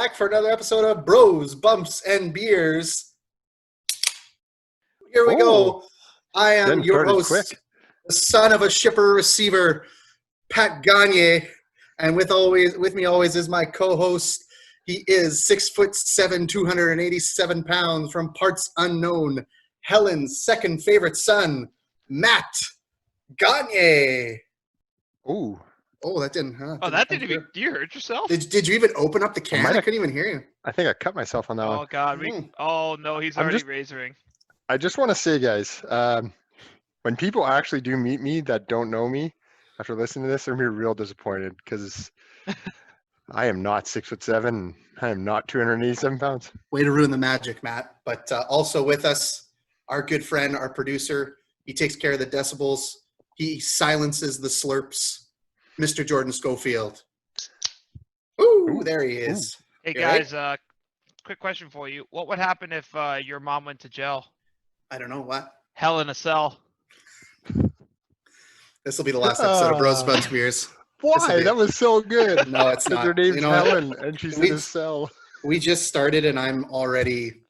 back for another episode of Bros, Bumps, and Beers. Here we go. I am your host, the son of a shipper receiver, Pat Gagne, and with me always is my co-host. He is 6'7", 287 pounds, from parts unknown, Helen's second favorite son, Matt Gagne. Ooh. Oh, that didn't. That didn't even. You hurt yourself? Did you even open up the can? I couldn't even hear you. I think I cut myself on that one. Oh God. Oh no, he's already razoring. I just want to say, guys, when people actually do meet me that don't know me after listening to this, they're gonna be real disappointed because I am not 6'7". I am not 287 pounds. Way to ruin the magic, Matt. But also with us, our good friend, our producer. He takes care of the decibels. He silences the slurps. Mr. Jordan Schofield. Ooh, there he is. Hey guys, quick question for you. What would happen if your mom went to jail? I don't know what. Hell in a cell. This will be the last episode of Bros, Buns, Beers. Why? That was so good. No, it's not. Her name's Helen, and she's in a cell. We just started, and I'm already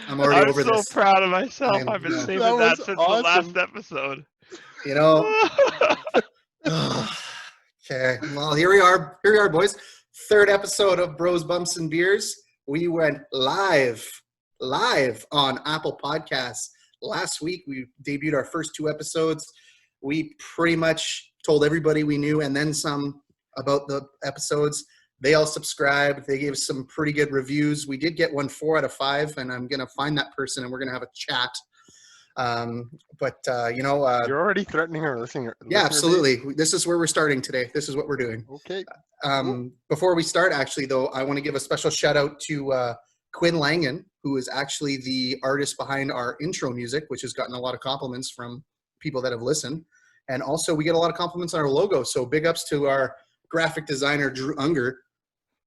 over this. I'm so proud of myself. I've been saving that since the last episode. You know. Okay, well, here we are, boys. Third episode of Bros, Bumps, and Beers. We went live on Apple Podcasts. Last week, we debuted our first 2 episodes. We pretty much told everybody we knew and then some about the episodes. They all subscribed. They gave some pretty good reviews. We did get one 4 out of 5, and I'm going to find that person, and we're going to have a chat. You're already threatening our listener. Yeah, absolutely. This is where we're starting today. This is what we're doing. Okay. Before we start, actually, though, I want to give a special shout out to Quinn Langan, who is actually the artist behind our intro music, which has gotten a lot of compliments from people that have listened. And also, we get a lot of compliments on our logo. So big ups to our graphic designer, Drew Unger.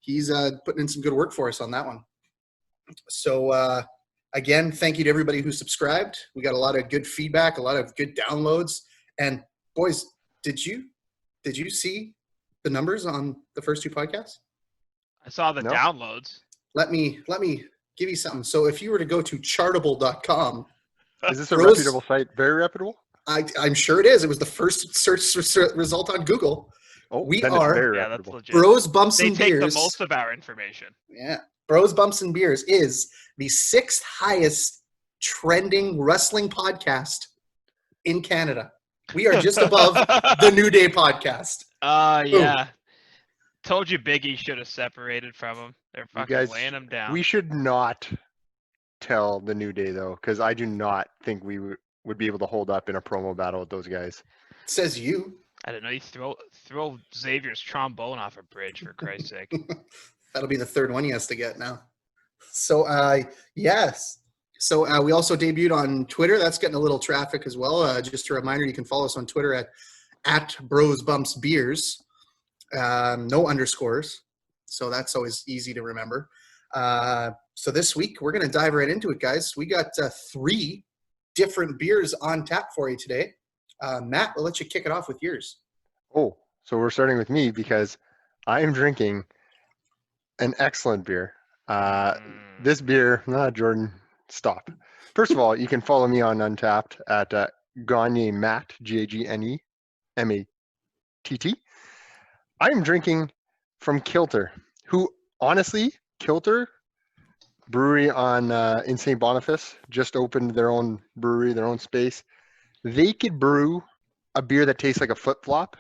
He's putting in some good work for us on that one. So, again, thank you to everybody who subscribed. We got a lot of good feedback, a lot of good downloads. And boys, did you see the numbers on the first 2 podcasts? I saw the downloads. Let me give you something. So if you were to go to chartable.com. Is this a reputable site? Very reputable? I'm sure it is. It was the first search result on Google. Oh, we are that's legit. Bros, Bumps, and Beers. They take the most of our information. Yeah. Bros, Bumps, and Beers is the 6th highest trending wrestling podcast in Canada. We are just above the New Day podcast. Yeah. Told you Biggie should have separated from him. They're fucking weighing him down. We should not tell the New Day, though, because I do not think we would be able to hold up in a promo battle with those guys. Says you. I don't know. You throw Xavier's trombone off a bridge, for Christ's sake. That'll be the 3rd one he has to get now. So, yes. So we also debuted on Twitter. That's getting a little traffic as well. Just a reminder, you can follow us on Twitter at Bros Bumps Beers. No underscores. So that's always easy to remember. So this week, we're going to dive right into it, guys. We got 3 different beers on tap for you today. Matt, we'll let you kick it off with yours. Oh, so we're starting with me because I am drinking an excellent beer. This beer, Jordan, stop. First of all, you can follow me on Untapped at Gagne Matt, Gagnemattt. I am drinking from Kilter, who honestly, Kilter brewery in St. Boniface just opened their own brewery, their own space. They could brew a beer that tastes like a flip-flop,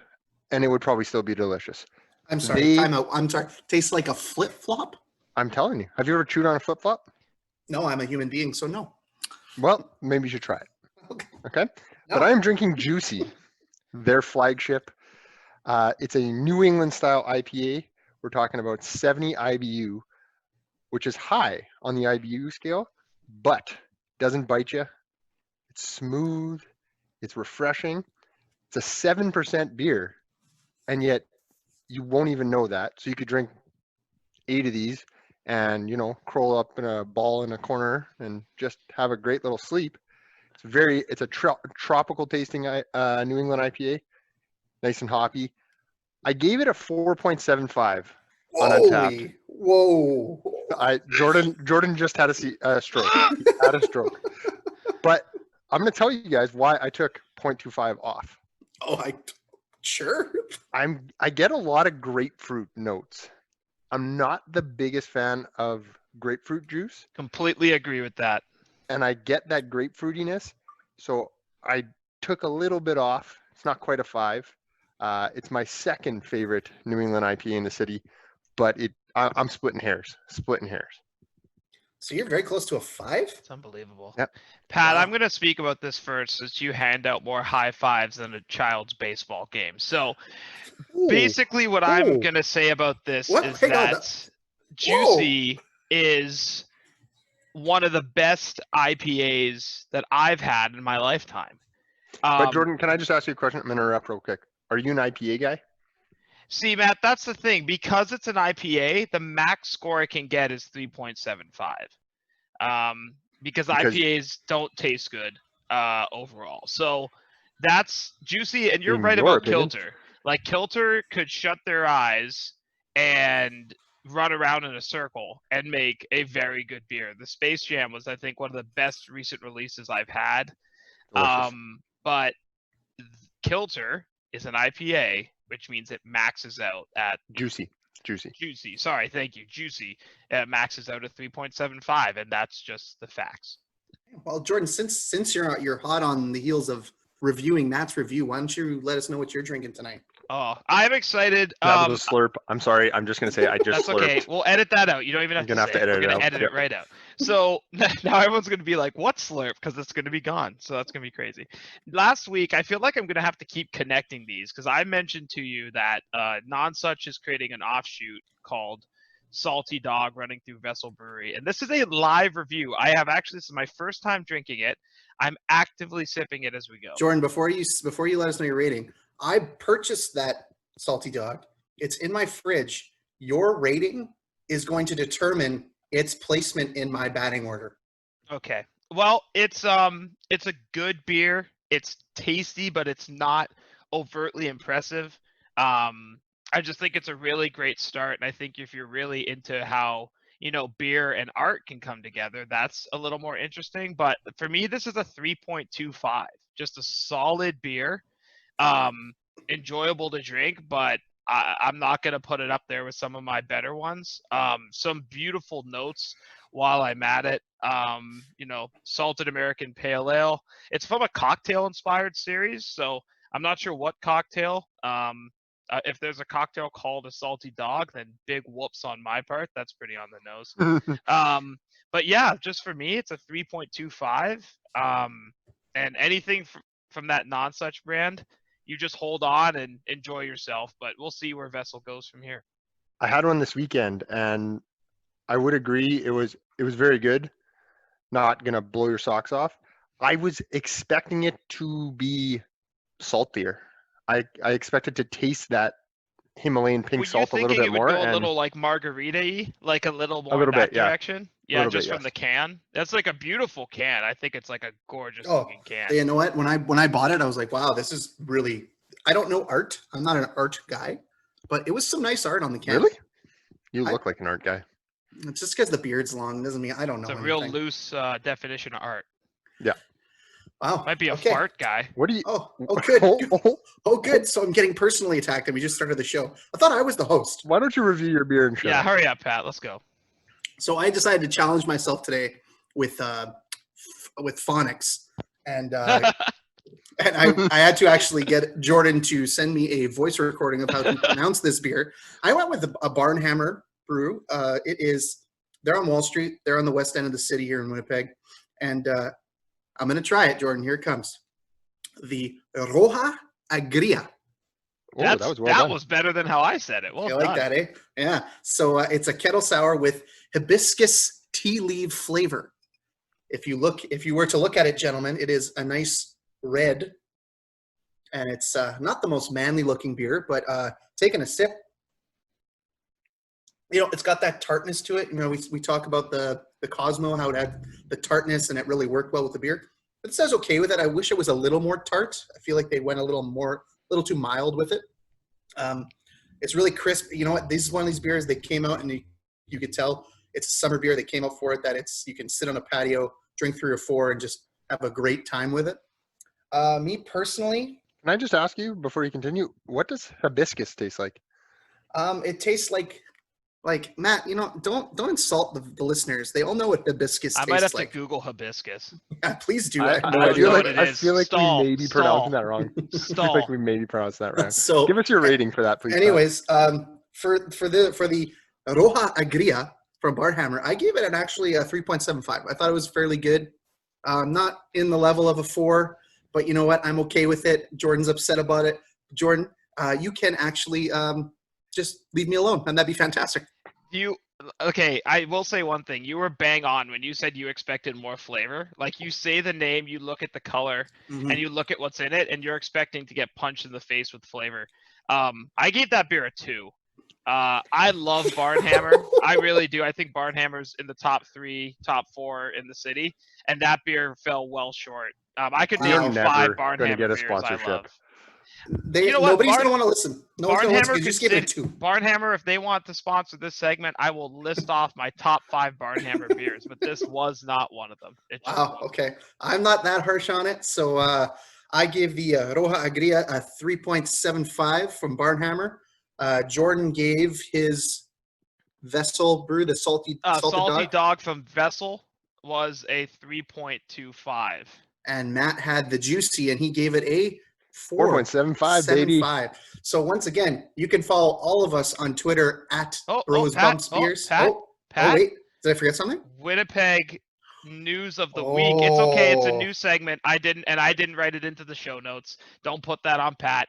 and it would probably still be delicious. I'm sorry. Time out. I'm sorry. Tastes like a flip-flop? I'm telling you. Have you ever chewed on a flip-flop? No, I'm a human being, so no. Well, maybe you should try it. Okay? No. But I'm drinking Juicii, their flagship. It's a New England-style IPA. We're talking about 70 IBU, which is high on the IBU scale, but doesn't bite you. It's smooth. It's refreshing. It's a 7% beer, and yet you won't even know that. So you could drink 8 of these and, curl up in a ball in a corner and just have a great little sleep. It's a tropical tasting New England IPA, nice and hoppy. I gave it a 4.75 on Untapped. Whoa. Jordan just had a stroke. He had a stroke. But I'm going to tell you guys why I took 0.25 off. Oh, sure. I get a lot of grapefruit notes. I'm not the biggest fan of grapefruit juice. Completely agree with that. And I get that grapefruitiness. So I took a little bit off. It's not quite a 5. It's my second favorite New England IPA in the city, but I'm splitting hairs. So you're very close to a 5? It's unbelievable. Yep. Pat, Wow. I'm going to speak about this first since you hand out more high fives than a child's baseball game. So basically what I'm going to say about this is that Juicii is one of the best IPAs that I've had in my lifetime. But Jordan, can I just ask you a question? I'm going to interrupt real quick. Are you an IPA guy? See, Matt, that's the thing. Because it's an IPA, the max score it can get is 3.75. Because IPAs don't taste good overall. So that's Juicii, and you're right about Kilter. Like, Kilter could shut their eyes and run around in a circle and make a very good beer. The Space Jam was, I think, one of the best recent releases I've had. But Kilter is an IPA, which means it maxes out at Juicii. Sorry, thank you. Juicii maxes out at 3.75, and that's just the facts. Well, Jordan, since you're hot on the heels of reviewing Matt's review, why don't you let us know what you're drinking tonight? Oh, I'm excited. That was a slurp. I'm sorry. I'm just going to say I just slurped. That's okay. We'll edit that out. You don't even have to say it. We're going to edit it right out. So now everyone's going to be like, what slurp? Because it's going to be gone. So that's going to be crazy. Last week, I feel like I'm going to have to keep connecting these because I mentioned to you that Nonsuch is creating an offshoot called Salty Dog running through Vessel Brewery. And this is a live review. This is my first time drinking it. I'm actively sipping it as we go. Jordan, before you let us know your rating, I purchased that Salty Dog. It's in my fridge. Your rating is going to determine its placement in my batting order. Okay. Well, it's a good beer. It's tasty, but it's not overtly impressive. I just think it's a really great start, and I think if you're really into how beer and art can come together, that's a little more interesting. But for me, this is a 3.25, just a solid beer. Enjoyable to drink, but I'm not going to put it up there with some of my better ones. Some beautiful notes while I'm at it. Salted American Pale Ale. It's from a cocktail-inspired series, so I'm not sure what cocktail. If there's a cocktail called a Salty Dog, then big whoops on my part. That's pretty on the nose. But yeah, just for me, it's a 3.25. And anything from that Nonsuch brand, you just hold on and enjoy yourself. But we'll see where Vessel goes from here. I had one this weekend, and I would agree it was very good. Not gonna blow your socks off. I was expecting it to be saltier. I expected to taste that Himalayan pink salt a little bit more. Would go a little like margarita-y, like a little more in that direction. Yeah, just from the can. That's like a beautiful can. I think it's like a gorgeous looking can. You know what? When I bought it, I was like, wow, this is really. I don't know art. I'm not an art guy, but it was some nice art on the can. Really? You look like an art guy. It's just because the beard's long doesn't mean I don't know. It's a real loose definition of art. Yeah. Wow. Might be a fart guy. What do you? Oh, good. Oh, good. So I'm getting personally attacked, and we just started the show. I thought I was the host. Why don't you review your beer and show? Yeah, hurry up, Pat. Let's go. So I decided to challenge myself today with phonics, and and I had to actually get Jordan to send me a voice recording of how to pronounce this beer. I went with a Barnhammer brew. They're on Wall Street. They're on the west end of the city here in Winnipeg, and I'm going to try it, Jordan. Here it comes. The Roja Agria. Oh, that was better than how I said it. Well done. Like that, eh? Yeah. So it's a kettle sour with hibiscus tea leaf flavor. If you were to look at it, gentlemen, it is a nice red, and it's not the most manly looking beer, but taking a sip, it's got that tartness to it. We talk about the Cosmo, how it had the tartness and it really worked well with the beer. But it says okay with it. I wish it was a little more tart. I feel like they went a little too mild with it. It's really crisp. You know what? This is one of these beers. They came out and you could tell it's a summer beer. They came up for it that you can sit on a patio, drink 3 or 4, and just have a great time with it. Me personally, Can I just ask you before you continue, what does hibiscus taste like? it tastes like Matt. Don't insult the listeners. They all know what hibiscus I might have tastes like. to Google hibiscus. Yeah, please do. I, have no I idea feel what like it I is. feel like Stall, we may be pronouncing that wrong. I feel Stall. like we may be pronouncing that wrong. So Give us your rating for that, please. anyways, for the Roja Agria from Barnhammer, I gave it actually a 3.75. I thought it was fairly good. Not in the level of a 4, but you know what? I'm okay with it. Jordan's upset about it. Jordan, you can actually just leave me alone, and that'd be fantastic. Okay, I will say one thing. You were bang on when you said you expected more flavor. Like, you say the name, you look at the color, and you look at what's in it, and you're expecting to get punched in the face with flavor. I gave that beer a 2. I love Barnhammer. I really do. I think Barnhammer's in the top 3, top 4 in the city, and that beer fell well short. I could name 5 Barnhammer get a beers sponsorship. I love. Nobody's going to want to listen. No one's going to listen. You just give it 2. Barnhammer, if they want to sponsor this segment, I will list off my top 5 Barnhammer beers, but this was not one of them. Wow, okay. I'm not that harsh on it, so I give the Roja Agria a 3.75 from Barnhammer. Jordan gave his Vessel brew, the salty dog from Vessel, was a 3.25. And Matt had the Juicii, and he gave it a 4.75, baby. So once again, you can follow all of us on Twitter at BrosBumpsBeers. Pat, wait, did I forget something? Winnipeg news of the week. It's okay. It's a new segment. I didn't write it into the show notes. Don't put that on Pat.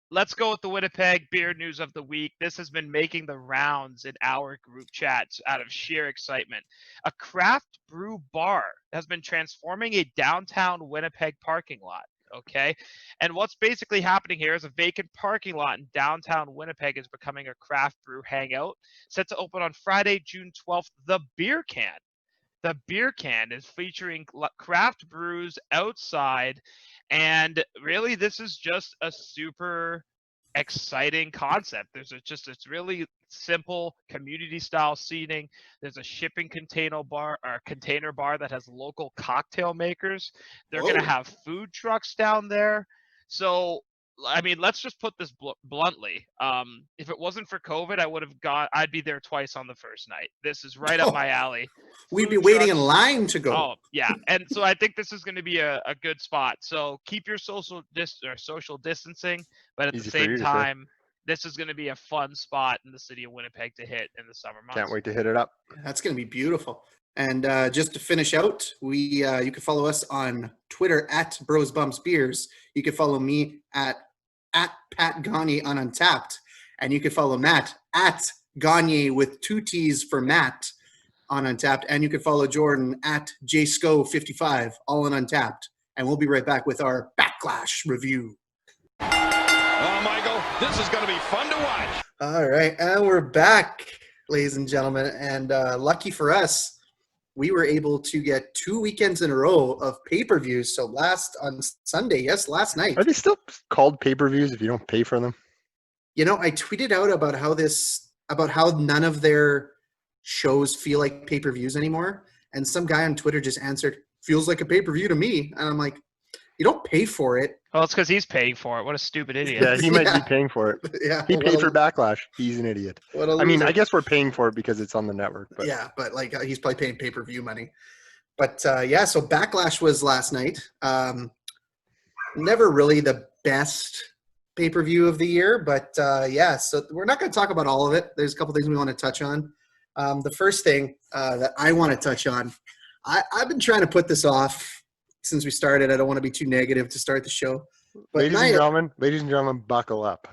Let's go with the Winnipeg beer news of the week. This has been making the rounds in our group chats out of sheer excitement. A craft brew bar has been transforming a downtown Winnipeg parking lot. Okay. And what's basically happening here is a vacant parking lot in downtown Winnipeg is becoming a craft brew hangout, set to open on Friday, June 12th. The Beer Can. The Beer Can is featuring craft brews outside. And really, this is just a super exciting concept. It's really simple community style seating. There's a shipping container bar that has local cocktail makers. They're going to have food trucks down there. So, I mean, let's just put this bluntly. If it wasn't for COVID, I'd be there twice on the first night. This is right up my alley. We'd be waiting in line to go. Oh, yeah. And so I think this is going to be a good spot. So keep your social distancing, but at the same time, this is going to be a fun spot in the city of Winnipeg to hit in the summer months. Can't wait to hit it up. That's going to be beautiful. And just to finish out, you can follow us on Twitter at BrosBumpsBeers. You can follow me at Pat Gagne on Untapped. And you can follow Matt at Gagne with 2 T's for Matt on Untapped. And you can follow Jordan at JSCO55, all on Untapped. And we'll be right back with our Backlash review. Oh, Michael, this is going to be fun to watch. All right, and we're back, ladies and gentlemen. And lucky for us, we were able to get 2 weekends in a row of pay-per-views. So last night. Are they still called pay-per-views if you don't pay for them? You know, I tweeted out about how none of their shows feel like pay-per-views anymore. And some guy on Twitter just answered, "Feels like a pay-per-view to me." And I'm like, you don't pay for it. Well, it's because he's paying for it. What a stupid idiot. Yeah, he might be paying for it. Yeah, he paid for Backlash. He's an idiot. I mean, I guess we're paying for it because it's on the network. But. Yeah, but like he's probably paying pay-per-view money. But so Backlash was last night. Never really the best pay-per-view of the year, but so we're not going to talk about all of it. There's a couple things we want to touch on. The first thing that I want to touch on, I've been trying to put this off since we started. I don't want to be too negative to start the show. But ladies and gentlemen, buckle up.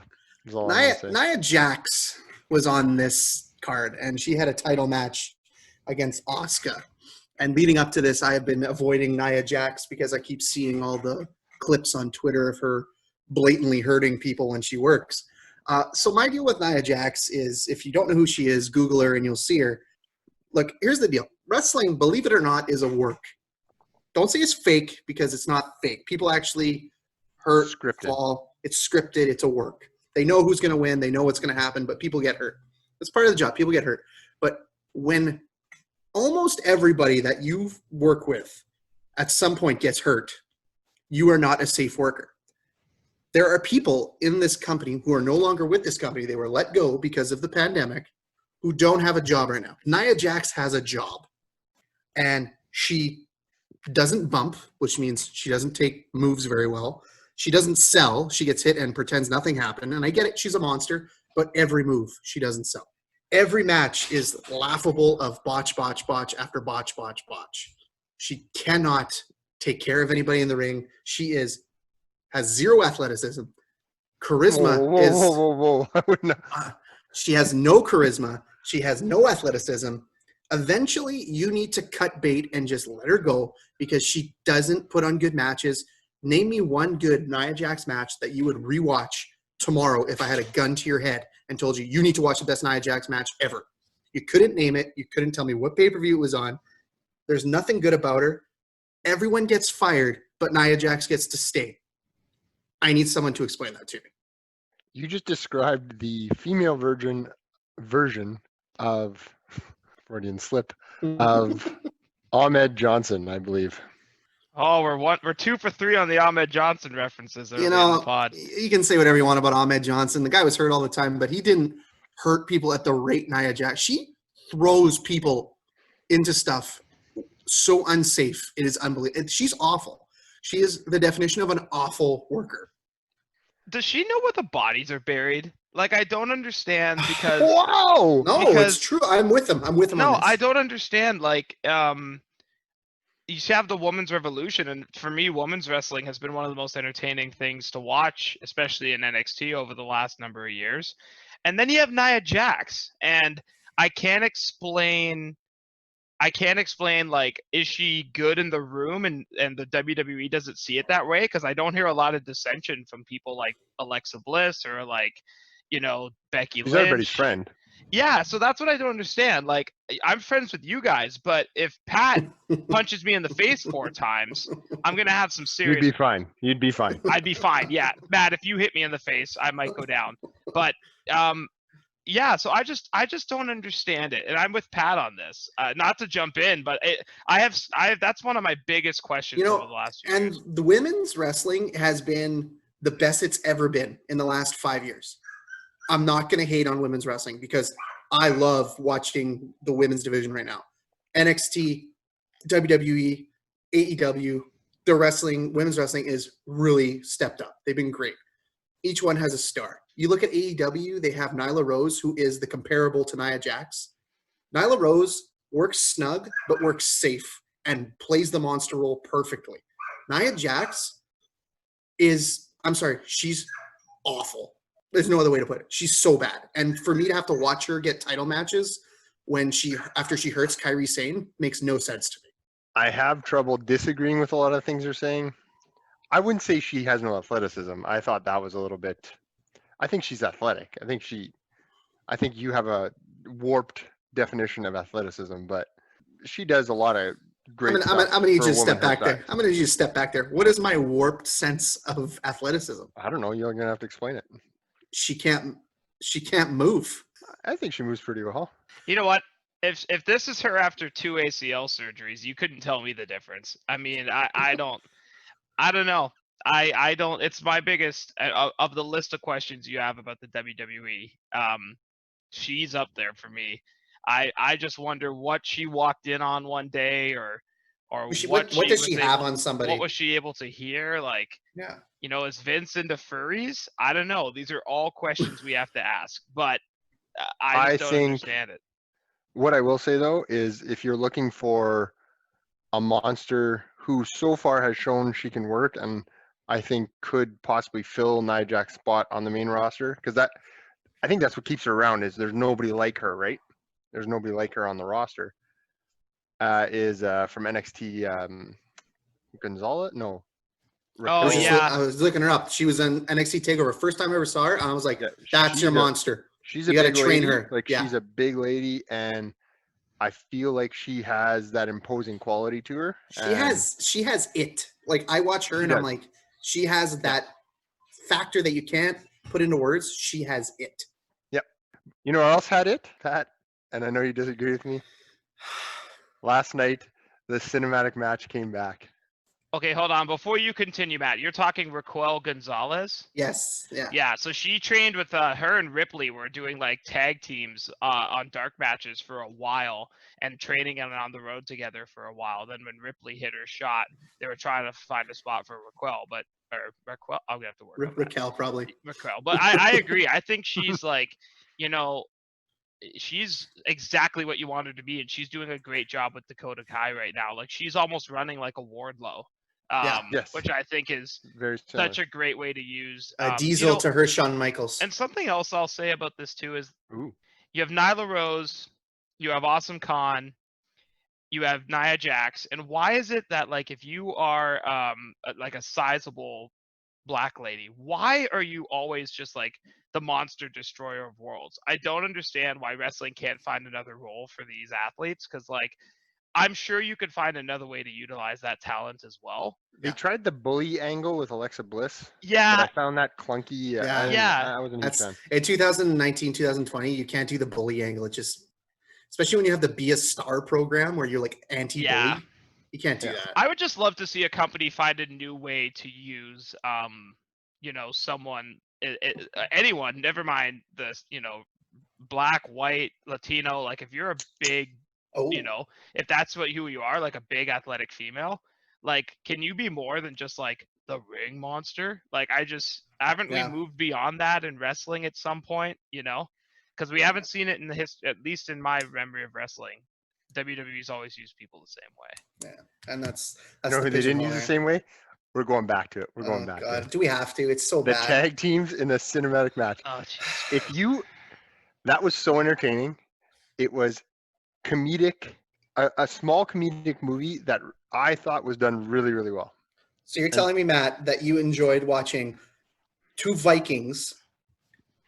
Nia Jax was on this card, and she had a title match against Asuka. And leading up to this, I have been avoiding Nia Jax because I keep seeing all the clips on Twitter of her blatantly hurting people when she works. So my deal with Nia Jax is, if you don't know who she is, Google her and you'll see her. Look, here's the deal. Wrestling, believe it or not, is a work. Don't say it's fake, because it's not fake. People actually hurt, fall. It's scripted. It's a work. They know who's going to win. They know what's going to happen, but people get hurt. That's part of the job. People get hurt. But when almost everybody that you work with at some point gets hurt, you are not a safe worker. There are people in this company who are no longer with this company. They were let go because of the pandemic, who don't have a job right now. Nia Jax has a job, and she doesn't bump, which means she doesn't take moves very well. She doesn't sell. She gets hit and pretends nothing happened. And I get it. She's a monster, but every move she doesn't sell. Every match is laughable of botch, botch, botch after botch, botch, botch. She cannot take care of anybody in the ring. She has zero athleticism. Charisma Whoa. I would not. She has no charisma. She has no athleticism. Eventually, you need to cut bait and just let her go because she doesn't put on good matches. Name me one good Nia Jax match that you would rewatch tomorrow if I had a gun to your head and told you need to watch the best Nia Jax match ever. You couldn't name it. You couldn't tell me what pay-per-view it was on. There's nothing good about her. Everyone gets fired, but Nia Jax gets to stay. I need someone to explain that to me. You just described the female version of Freudian slip of Ahmed Johnson, I believe. Oh, we're 2 for 3 on the Ahmed Johnson references. You in know, the pod. you can say whatever you want about Ahmed Johnson. The guy was hurt all the time, but he didn't hurt people at the rate Nia Jax. She throws people into stuff so unsafe. It is unbelievable. She's awful. She is the definition of an awful worker. Does she know where the bodies are buried? Like, I don't understand because Wow! No, Because- it's true. I'm with him. I'm with him on no, this. I don't understand. Like, you have the women's revolution, and for me, women's wrestling has been one of the most entertaining things to watch, especially in NXT over the last number of years. And then you have Nia Jax, and I can't explain. Like, is she good in the room, and the WWE doesn't see it that way? Because I don't hear a lot of dissension from people like Alexa Bliss or like, Becky She's Lynch. everybody's friend. Yeah, so that's what I don't understand. Like, I'm friends with you guys, but if Pat punches me in the face 4 times, I'm gonna have some serious. You'd be fine. You'd be fine. I'd be fine. Yeah, Matt, if you hit me in the face, I might go down. But yeah, so I just don't understand it, and I'm with Pat on this. Not to jump in, but I have that's one of my biggest questions over the last few years. And the women's wrestling has been the best it's ever been in the last 5 years. I'm not going to hate on women's wrestling because I love watching the women's division right now. NXT, WWE, AEW, women's wrestling is really stepped up. They've been great. Each one has a star. You look at AEW, they have Nyla Rose, who is the comparable to Nia Jax. Nyla Rose works snug, but works safe and plays the monster role perfectly. Nia Jax she's awful. There's no other way to put it. She's so bad. And for me to have to watch her get title matches after she hurts Kairi Sane makes no sense to me. I have trouble disagreeing with a lot of things you're saying. I wouldn't say she has no athleticism. I thought that was a little bit. I think she's athletic. I think you have a warped definition of athleticism, but she does a lot of great stuff. I'm gonna need for you a to step woman her back there. size. I'm gonna need you to step back there. What is my warped sense of athleticism? I don't know. You're gonna have to explain it. She can't move. I think she moves pretty well. You know what? If this is her after 2 ACL surgeries, you couldn't tell me the difference. I mean, I don't know. I don't. It's my biggest of the list of questions you have about the WWE. She's up there for me. I just wonder what she walked in on one day, or What does she have on somebody? What was she able to hear? Like, Yeah. Is Vince into furries? I don't know. These are all questions we have to ask, but I just don't understand it. What I will say though is, if you're looking for a monster who so far has shown she can work, and I think could possibly fill Nia Jax's spot on the main roster, because I think that's what keeps her around, is there's nobody like her, right? There's nobody like her on the roster. Is from NXT Gonzalez? No. Oh, yeah. I was looking her up. She was in NXT TakeOver. First time I ever saw her, and I was like, that's your monster. She's You a gotta big train lady. her. Like, Yeah. she's a big lady, and I feel like she has that imposing quality to her. She has it. Like, I watch her and I'm like, she has that factor that you can't put into words. She has it. Yep. You know who else had it? Pat, and I know you disagree with me. Last night, the cinematic match came back. Okay, hold on. Before you continue, Matt, you're talking Raquel Gonzalez? Yes. Yeah. Yeah, so she trained with her and Ripley were doing like tag teams on dark matches for a while and training and on the road together for a while. Then when Ripley hit her shot, they were trying to find a spot for Raquel, or Raquel, I'm gonna have to work on that. Raquel probably. Raquel, but I agree. I think she's like, you know, she's exactly what you want her to be, and she's doing a great job with Dakota Kai right now. Like she's almost running like a Wardlow. Yes. Which I think is Very similar. such a great way to use Diesel to her Shawn Michaels. And something else I'll say about this too is Ooh. you have Nyla Rose, you have Awesome Khan, you have Nia Jax, and why is it that like if you are like a sizable black lady, why are you always just like the monster destroyer of worlds? I don't understand why wrestling can't find another role for these athletes, because like I'm sure you could find another way to utilize that talent as well. They tried the bully angle with Alexa Bliss. Yeah. But I found that clunky. Yeah. I wasn't a huge fan. In 2019, 2020, you can't do the bully angle. It just, especially when you have the Be a Star program where you're like anti-bully. Yeah. You can't do that. I would just love to see a company find a new way to use, you know, someone, anyone, never mind the, you know, black, white, Latino. Like if you're a big, you know, if that's who you are, like a big athletic female, like, can you be more than just like the ring monster? Like, haven't we moved beyond that in wrestling at some point, you know? Because we haven't seen it in the history, at least in my memory of wrestling. WWE's always used people the same way. Yeah, and that's you know who they didn't use the same way? We're going back to it. We're going back to it. Do we have to? It's so the bad. The tag teams in the cinematic match. Oh, geez. That was so entertaining. It was comedic, a small comedic movie that I thought was done really, really well. So you're telling me, Matt, that you enjoyed watching two Vikings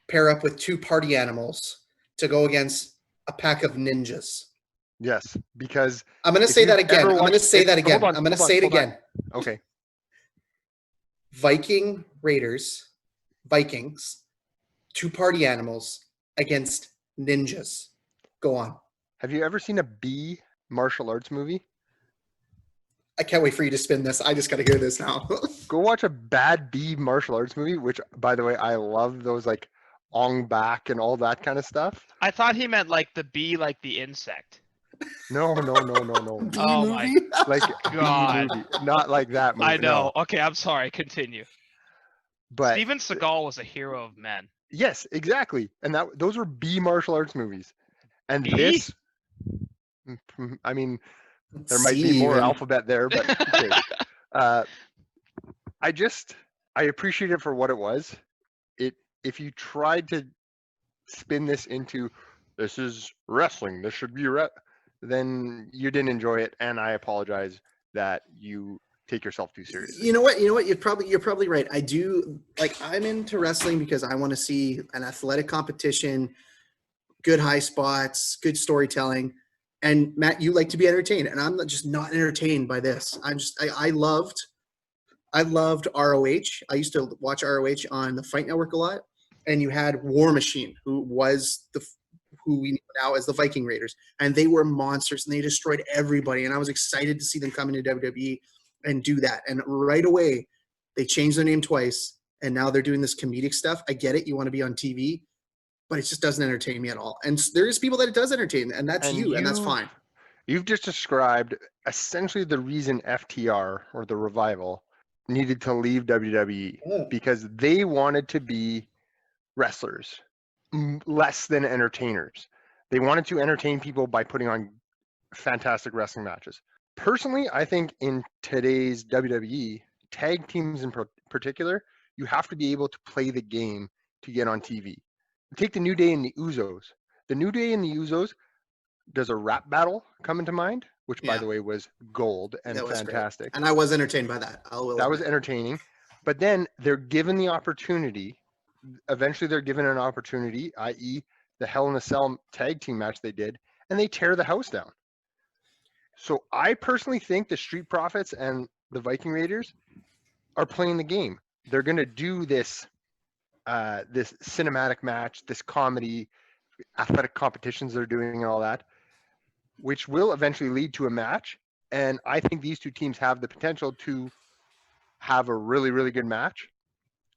pair up with two party animals to go against a pack of ninjas? Yes, because I'm going to say that again. I'm going to say that again. I'm going to say it again. Okay. Viking Raiders, Vikings, two party animals against ninjas. Go on. Have you ever seen a bee martial arts movie? I can't wait for you to spin this. I just got to hear this now. Go watch a bad bee martial arts movie, which, by the way, I love those like Ong Bak and all that kind of stuff. I thought he meant like the bee, like the insect. No. Bee Oh movie? my like God. movie. Not like that movie. I know. No. Okay, I'm sorry. Continue. But Steven Seagal was a hero of men. Yes, exactly. And those were bee martial arts movies. And bee? This, I mean, there might be more alphabet there, but okay. I appreciate it for what it was. If you tried to spin this into this is wrestling, this should be then you didn't enjoy it, and I apologize that you take yourself too seriously. You know what? You're probably right. I do, like, I'm into wrestling because I want to see an athletic competition, good high spots, good storytelling. And Matt, you like to be entertained, and I'm just not entertained by this. I loved ROH. I used to watch ROH on the Fight Network a lot, and you had War Machine, who we know now as the Viking Raiders, and they were monsters, and they destroyed everybody. And I was excited to see them come into WWE and do that. And right away, they changed their name twice, and now they're doing this comedic stuff. I get it. You want to be on TV, but it just doesn't entertain me at all. And there's people that it does entertain, and that's you, and that's fine. You've just described essentially the reason FTR, or the Revival, needed to leave WWE, because they wanted to be wrestlers, less than entertainers. They wanted to entertain people by putting on fantastic wrestling matches. Personally, I think in today's WWE, tag teams in particular, you have to be able to play the game to get on TV. Take the New Day and the Usos. The New Day and the Usos, does a rap battle come into mind? Which, by the way, was gold and fantastic. Great. And I was entertained by that. That was entertaining. But then they're given the opportunity. Eventually, they're given an opportunity, i.e., the Hell in a Cell tag team match they did, and they tear the house down. So I personally think the Street Profits and the Viking Raiders are playing the game. They're going to do this cinematic match, this comedy, athletic competitions they're doing and all that. which will eventually lead to a match. And I think these two teams have the potential to have a really, really good match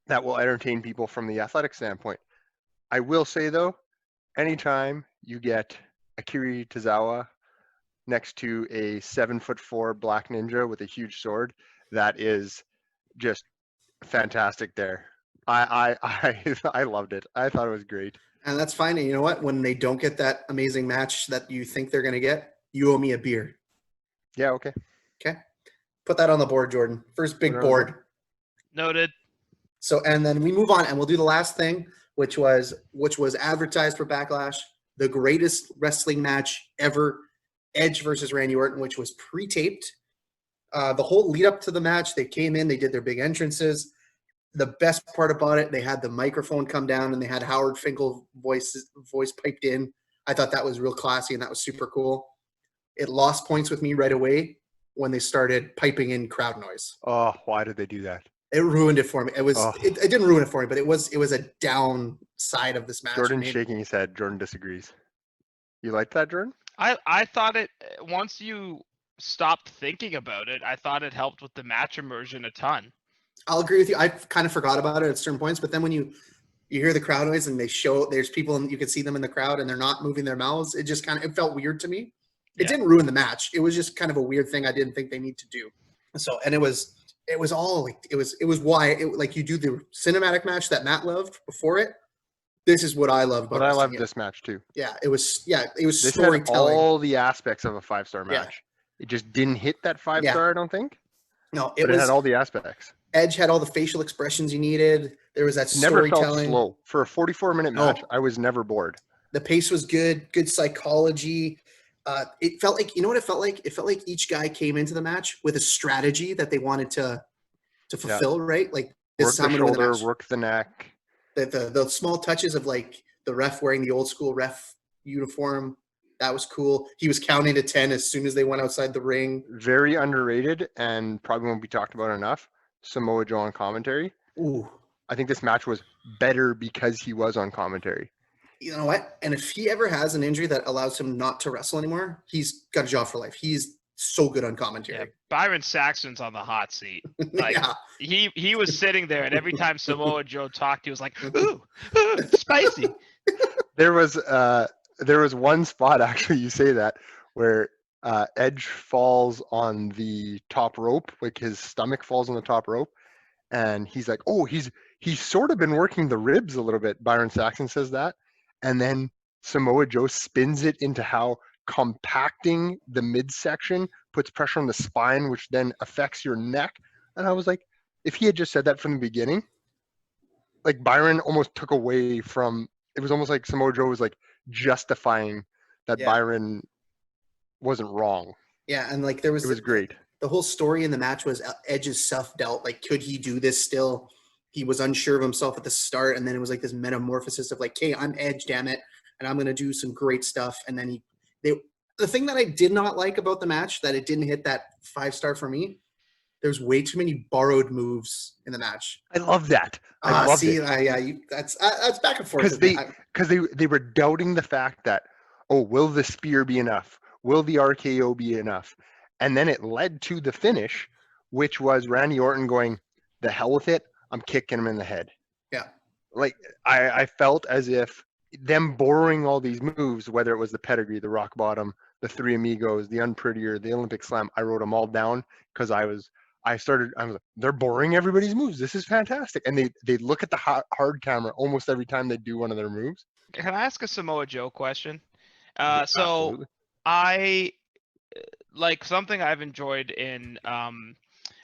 that will entertain people from the athletic standpoint. I will say though, anytime you get Akira Tozawa next to a 7'4" black ninja with a huge sword, that is just fantastic there. I loved it. I thought it was great. And that's fine. And you know what? When they don't get that amazing match that you think they're going to get, you owe me a beer. Yeah, okay. Okay. Put that on the board, Jordan. First big board. Noted. So, and then we move on and we'll do the last thing, which was advertised for Backlash, the greatest wrestling match ever, Edge versus Randy Orton, which was pre-taped. The whole lead up to the match, they came in, they did their big entrances. The best part about it, they had the microphone come down and they had Howard Finkel voice piped in. I thought that was real classy and that was super cool. It lost points with me right away when they started piping in crowd noise. Oh, why did they do that? It ruined it for me. It didn't ruin it for me, but it was a downside of this match. Jordan's shaking his head. Jordan disagrees. You like that, Jordan? I thought it, once you stopped thinking about it, I thought it helped with the match immersion a ton. I'll agree with you. I kind of forgot about it at certain points, but then when you hear the crowd noise and they show there's people and you can see them in the crowd and they're not moving their mouths, it just it felt weird to me. It didn't ruin the match. It was just kind of a weird thing I didn't think they need to do. So, and it was all like, it was why like you do the cinematic match that Matt loved before it. This is what I loved. But I loved this match too. Yeah, it was This storytelling. had all the aspects of a 5-star match. It just didn't hit that 5-star, I don't think. No, it had all the aspects. Edge had all the facial expressions you needed. There was that storytelling. Never felt slow. For a 44-minute match, I was never bored. The pace was good psychology. It felt like, you know what it felt like? It felt like each guy came into the match with a strategy that they wanted to fulfill, right? Like this work is how the I'm going to win the shoulder, match. work the neck. The small touches of like the ref wearing the old school ref uniform. That was cool. He was counting to 10 as soon as they went outside the ring. Very underrated and probably won't be talked about enough. Samoa Joe on commentary. Ooh. I think this match was better because he was on commentary. You know what? And if he ever has an injury that allows him not to wrestle anymore, he's got a job for life. He's so good on commentary. Yeah, Byron Saxton's on the hot seat. Like he was sitting there, and every time Samoa Joe talked, he was like, "Ooh, spicy." There was one spot, actually, you say that, where Edge falls on the top rope, like his stomach falls on the top rope, and he's like, "Oh, he's sort of been working the ribs a little bit." Byron Saxton says that, and then Samoa Joe spins it into how compacting the midsection puts pressure on the spine, which then affects your neck. And I was like, if he had just said that from the beginning, like Byron almost took away from, it was almost like Samoa Joe was like justifying that Byron wasn't wrong. Yeah, and like it was great. The whole story in the match was Edge's self-doubt. Like, could he do this still? He was unsure of himself at the start, and then it was like this metamorphosis of like, hey, I'm Edge, damn it, and I'm going to do some great stuff. And then the thing that I did not like about the match, that it didn't hit that 5-star for me, there's way too many borrowed moves in the match. I love that. I love it. That's back and forth. Because they were doubting the fact that, oh, will the spear be enough? Will the RKO be enough? And then it led to the finish, which was Randy Orton going, the hell with it, I'm kicking him in the head. Yeah. Like, I felt as if them borrowing all these moves, whether it was the pedigree, the rock bottom, the three amigos, the unprettier, the Olympic slam, I wrote them all down because I was like, they're borrowing everybody's moves. This is fantastic. And they look at the hard camera almost every time they do one of their moves. Can I ask a Samoa Joe question? Yeah, So absolutely. I like something I've enjoyed in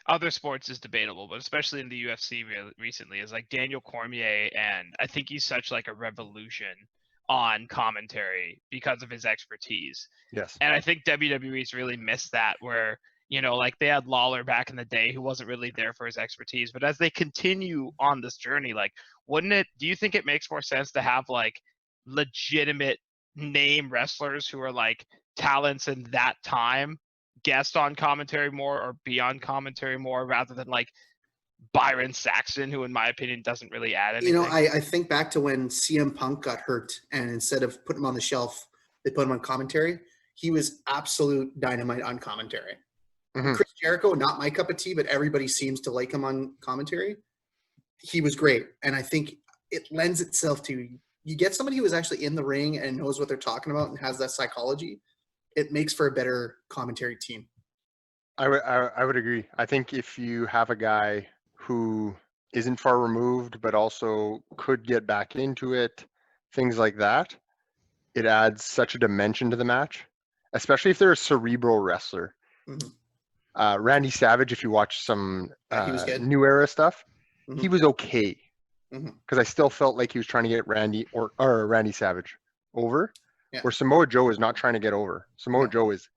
other sports is debatable, but especially in the UFC recently is like Daniel Cormier, and I think he's such like a revolution on commentary because of his expertise. Yes. And I think WWE's really missed that, where, you know, like they had Lawler back in the day who wasn't really there for his expertise, but as they continue on this journey, like, do you think it makes more sense to have like legitimate name wrestlers who are like talents in that time guest on commentary more or be on commentary more, rather than like Byron Saxton, who in my opinion doesn't really add anything? You know, I think back to when CM Punk got hurt, and instead of putting him on the shelf, they put him on commentary. he was absolute dynamite on commentary. Mhm. Chris Jericho, not my cup of tea, but everybody seems to like him on commentary. He was great. And I think it lends itself to, you get somebody who is actually in the ring and knows what they're talking about and has that psychology, it makes for a better commentary team. I would agree. I think if you have a guy who isn't far removed, but also could get back into it, things like that, it adds such a dimension to the match, especially if they're a cerebral wrestler. Mhm. Randy Savage, if you watch some He was good. new era stuff, he Mhm. was okay. Mhm. Because I still felt like he was trying to get Randy or Randy Savage over, Yeah. where Samoa Joe is not trying to get over. Samoa No. Joe is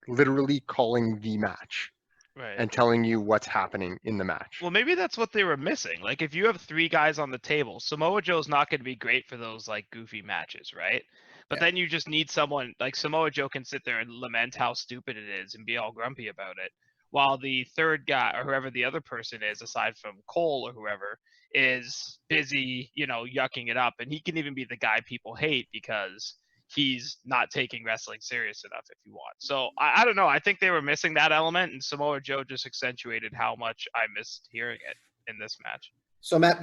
literally calling the match Right. and telling you what's happening in the match. Well, maybe that's what they were missing. Like, if you have 3 guys on the table, Samoa Joe's not going to be great for those like goofy matches, right? But Yeah. then you just need someone like Samoa Joe can sit there and lament how stupid it is and be all grumpy about it, while the third guy or whoever the other person is, aside from Cole or whoever, is busy, yucking it up, and he can even be the guy people hate because he's not taking wrestling serious enough if you want. So I don't know. I think they were missing that element, and Samoa Joe just accentuated how much I missed hearing it in this match. So Matt,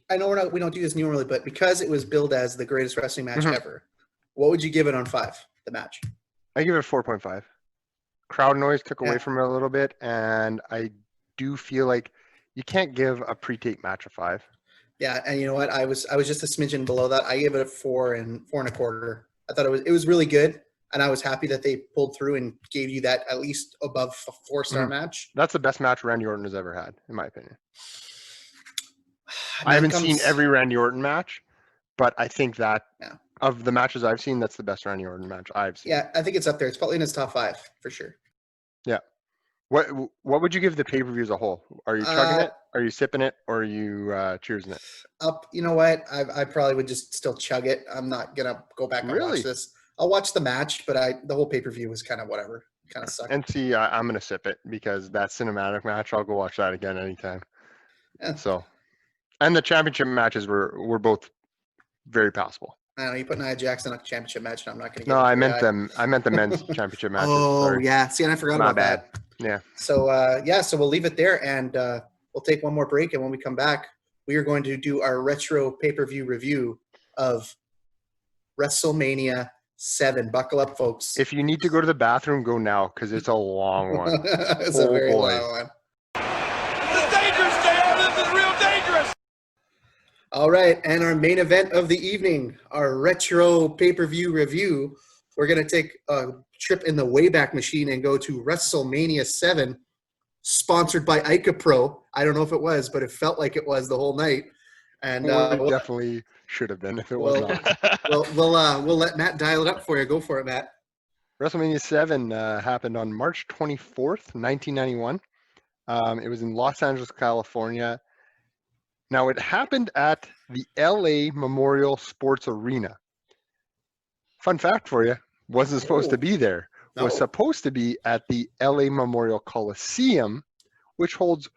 I know we don't do this normally, but because it was billed as the greatest wrestling match Mhm. ever, what would you give it on 5? The match. I give it a 4.5. Crowd noise took away Yeah. from it a little bit, and I do feel like you can't give a pre-tape match a 5. Yeah, and you know what? I was just a smidgen below that. I gave it a 4 and 4.25. I thought it was really good, and I was happy that they pulled through and gave you that at least above a 4-star Mhm. match. That's the best match Randy Orton has ever had, in my opinion. And I then haven't seen comes- every Randy Orton match, but I think that Yeah. of the matches I've seen, that's the best Randy Orton match I've seen. Yeah, I think it's up there. It's probably in his top 5 for sure. What would you give the pay-per-view as a whole? Are you chugging Uh, it? Are you sipping it? Or are you cheersing it? Up, you know what? I probably would just still chug it. I'm not gonna go back and Really? watch this. I'll watch the match, but the whole pay-per-view was kind of whatever. Kind of sucked. And see, I'm going to sip it because that cinematic match, I'll go watch that again anytime. Yeah. So, and the championship matches were both very passable. I don't know, you put Nia Jax in a championship match, and I'm not gonna get No, I into meant it. them. I meant the men's championship matches. Oh, Sorry. yeah. See, and I forgot My about bad. that. Yeah. So, so we'll leave it there, and we'll take one more break. And when we come back, we are going to do our retro pay-per-view review of Wrestlemania 7. Buckle up, folks. If you need to go to the bathroom, go now because it's a long one. It's Oh, a very boy. long one. This is dangerous, JR. This is real dangerous. All right, and our main event of the evening, our retro pay-per-view review. We're going to take a trip in the Wayback Machine and go to Wrestlemania 7, sponsored by Ica Pro. I don't know if it was, but it felt like it was the whole night. And Well, it definitely should have been if it was not. we'll let Matt dial it up for you. Go for it, Matt. WrestleMania 7 happened on March 24th, 1991. It was in Los Angeles, California. Now, it happened at the LA Memorial Sports Arena. Fun fact for you, wasn't supposed to be there. Was No. supposed to be at the LA Memorial Coliseum, which holds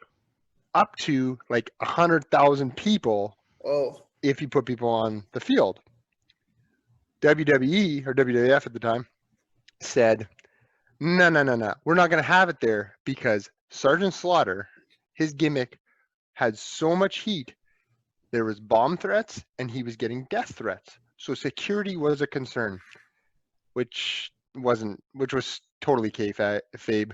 up to like 100,000 people Oh, if you put people on the field. WWE, or WWF at the time, said, no, we're not going to have it there because Sergeant Slaughter, his gimmick had so much heat, there was bomb threats and he was getting death threats. So security was a concern, which was totally kayfabe.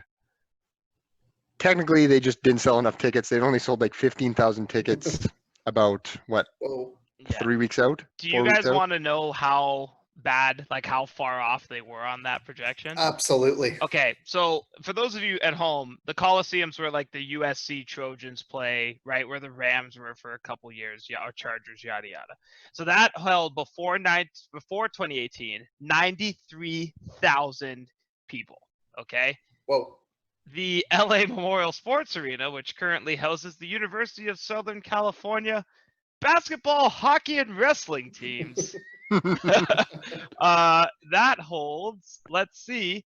Technically, they just didn't sell enough tickets. They'd only sold like 15,000 tickets about, whoa. 3 weeks out? Do 4 you weeks guys out? want to know how bad, like how far off they were on that projection? Absolutely. Okay, so for those of you at home, the Coliseums were like the USC Trojans play, right, where the Rams were for a couple years, or Chargers, yada yada. So that held before 2018, 93,000 people. Okay, Whoa. the LA Memorial Sports Arena, which currently houses the University of Southern California basketball, hockey, and wrestling teams. That holds, let's see,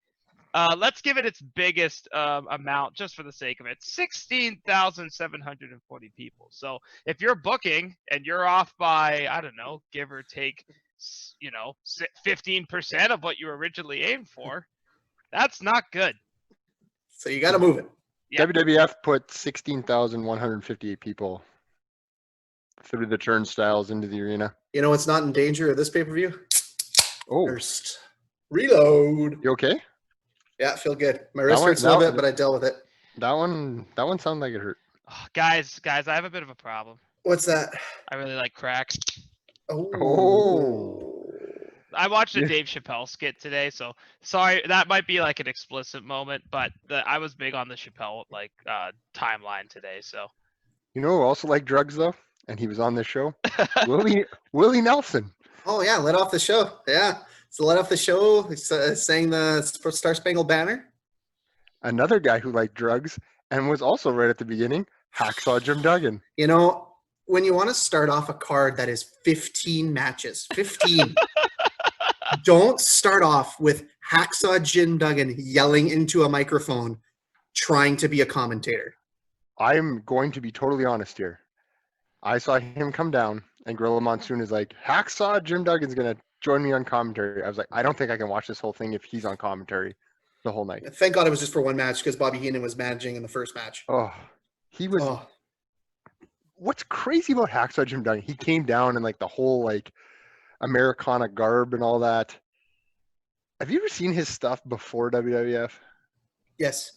let's give it its biggest amount just for the sake of it, 16,740 people. So if you're booking and you're off by, I don't know, give or take, 15% of what you originally aimed for, That's not good. So you got to move it. Yep. WWF put 16,158 people through the turnstiles into the arena. You know what's not in danger of this pay-per-view? Oh, First. Reload. you okay? Yeah, I feel good. My wrist one- hurts a little that- bit, but I dealt with it. That one sounded like it hurt. Oh, guys, I have a bit of a problem. What's that? I really like crack. Oh. I watched a Yeah. Dave Chappelle skit today, so sorry, that might be like an explicit moment, but I was big on the Chappelle timeline today, so. You know who also liked drugs though? And he was on this show? Willie Nelson. Oh, yeah, let off the show. Yeah. So let off the show. He's sang the Star Spangled Banner. Another guy who liked drugs and was also right at the beginning, Hacksaw Jim Duggan. You know, when you want to start off a card that is 15 matches, 15, don't start off with Hacksaw Jim Duggan yelling into a microphone trying to be a commentator. I'm going to be totally honest here. I saw him come down and Gorilla Monsoon is like, Hacksaw Jim Duggan's going to join me on commentary. I was like, I don't think I can watch this whole thing if he's on commentary the whole night. Thank God it was just for one match because Bobby Heenan was managing in the first match. Oh, he was. Oh, What's crazy about Hacksaw Jim Duggan? He came down in like the whole like Americana garb and all that. Have you ever seen his stuff before WWF? yes.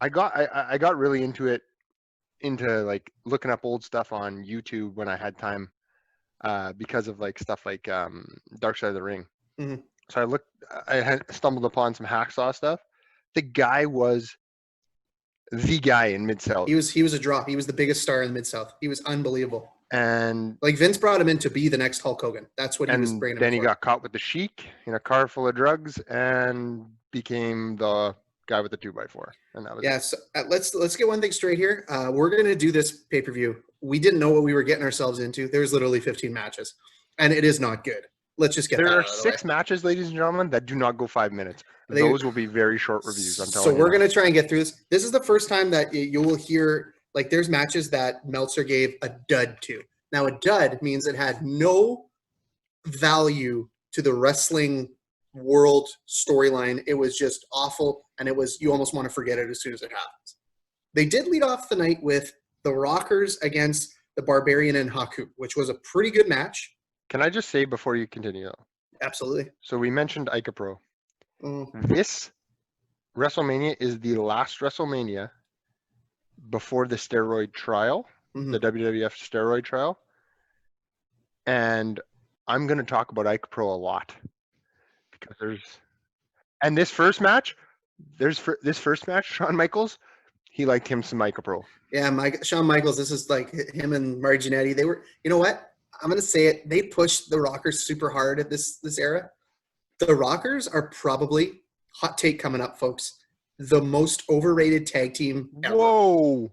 I got really into like looking up old stuff on YouTube when I had time, because of like stuff like Dark Side of the Ring. Mhm. So I had stumbled upon some Hacksaw stuff. The guy was the guy in Mid-South. He was a draw. He was the biggest star in the Mid-South. He was unbelievable. And Like Vince brought him in to be the next Hulk Hogan. That's what he was bringing him then he for. got caught with the Sheik in a car full of drugs and became the guy with the 2x4. And that was Yeah, so let's get one thing straight here. We're gonna do this pay-per-view. We didn't know what we were getting ourselves into. There's literally 15 matches, and it is not good. Let's just get that There out are of the 6 way. matches, ladies and gentlemen, that do not go 5 minutes. They- Those will be very short reviews. I'm telling So you. we're now. gonna try and get through this. This is the first time that you will hear like there's matches that Meltzer gave a dud to. Now a dud means it had no value to the wrestling world storyline. It was just awful, and you almost want to forget it as soon as it happens. They did lead off the night with the Rockers against the Barbarian and Haku, which was a pretty good match. Can I just say before you continue, though? Absolutely. So we mentioned Ica Pro. Mm. This WrestleMania is the last WrestleMania before the steroid trial, Mhm. the WWF steroid trial. And I'm going to talk about Ica Pro a lot because this first match, Shawn Michaels, he liked him some Ica Pro. Yeah, Shawn Michaels, this is like him and Marty Jannetty. They were, you know what? I'm going to say it. They pushed the Rockers super hard at this era. The Rockers are probably, hot take coming up, folks, the most overrated tag team ever. Whoa.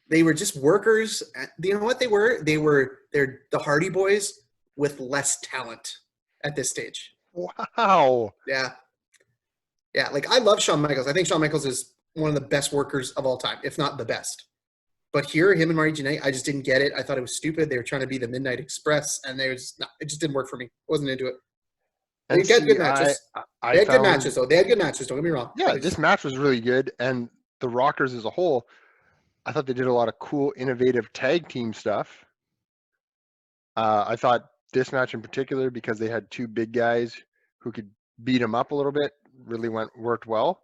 They were just workers. You know what they were? They're the Hardy Boys with less talent at this stage. Wow. Yeah. Yeah, like I love Shawn Michaels. I think Shawn Michaels is one of the best workers of all time, if not the best. But here, him and Marty Jannetty, I just didn't get it. I thought it was stupid. They were trying to be the Midnight Express, and it just didn't work for me. Wasn't into it. They And had see, good matches. I They had good found- matches, though. They had good matches. Don't get me wrong. Yeah, this match was really good. And the Rockers as a whole, I thought they did a lot of cool, innovative tag team stuff. I thought this match in particular, because they had 2 big guys who could beat them up a little bit, really worked well.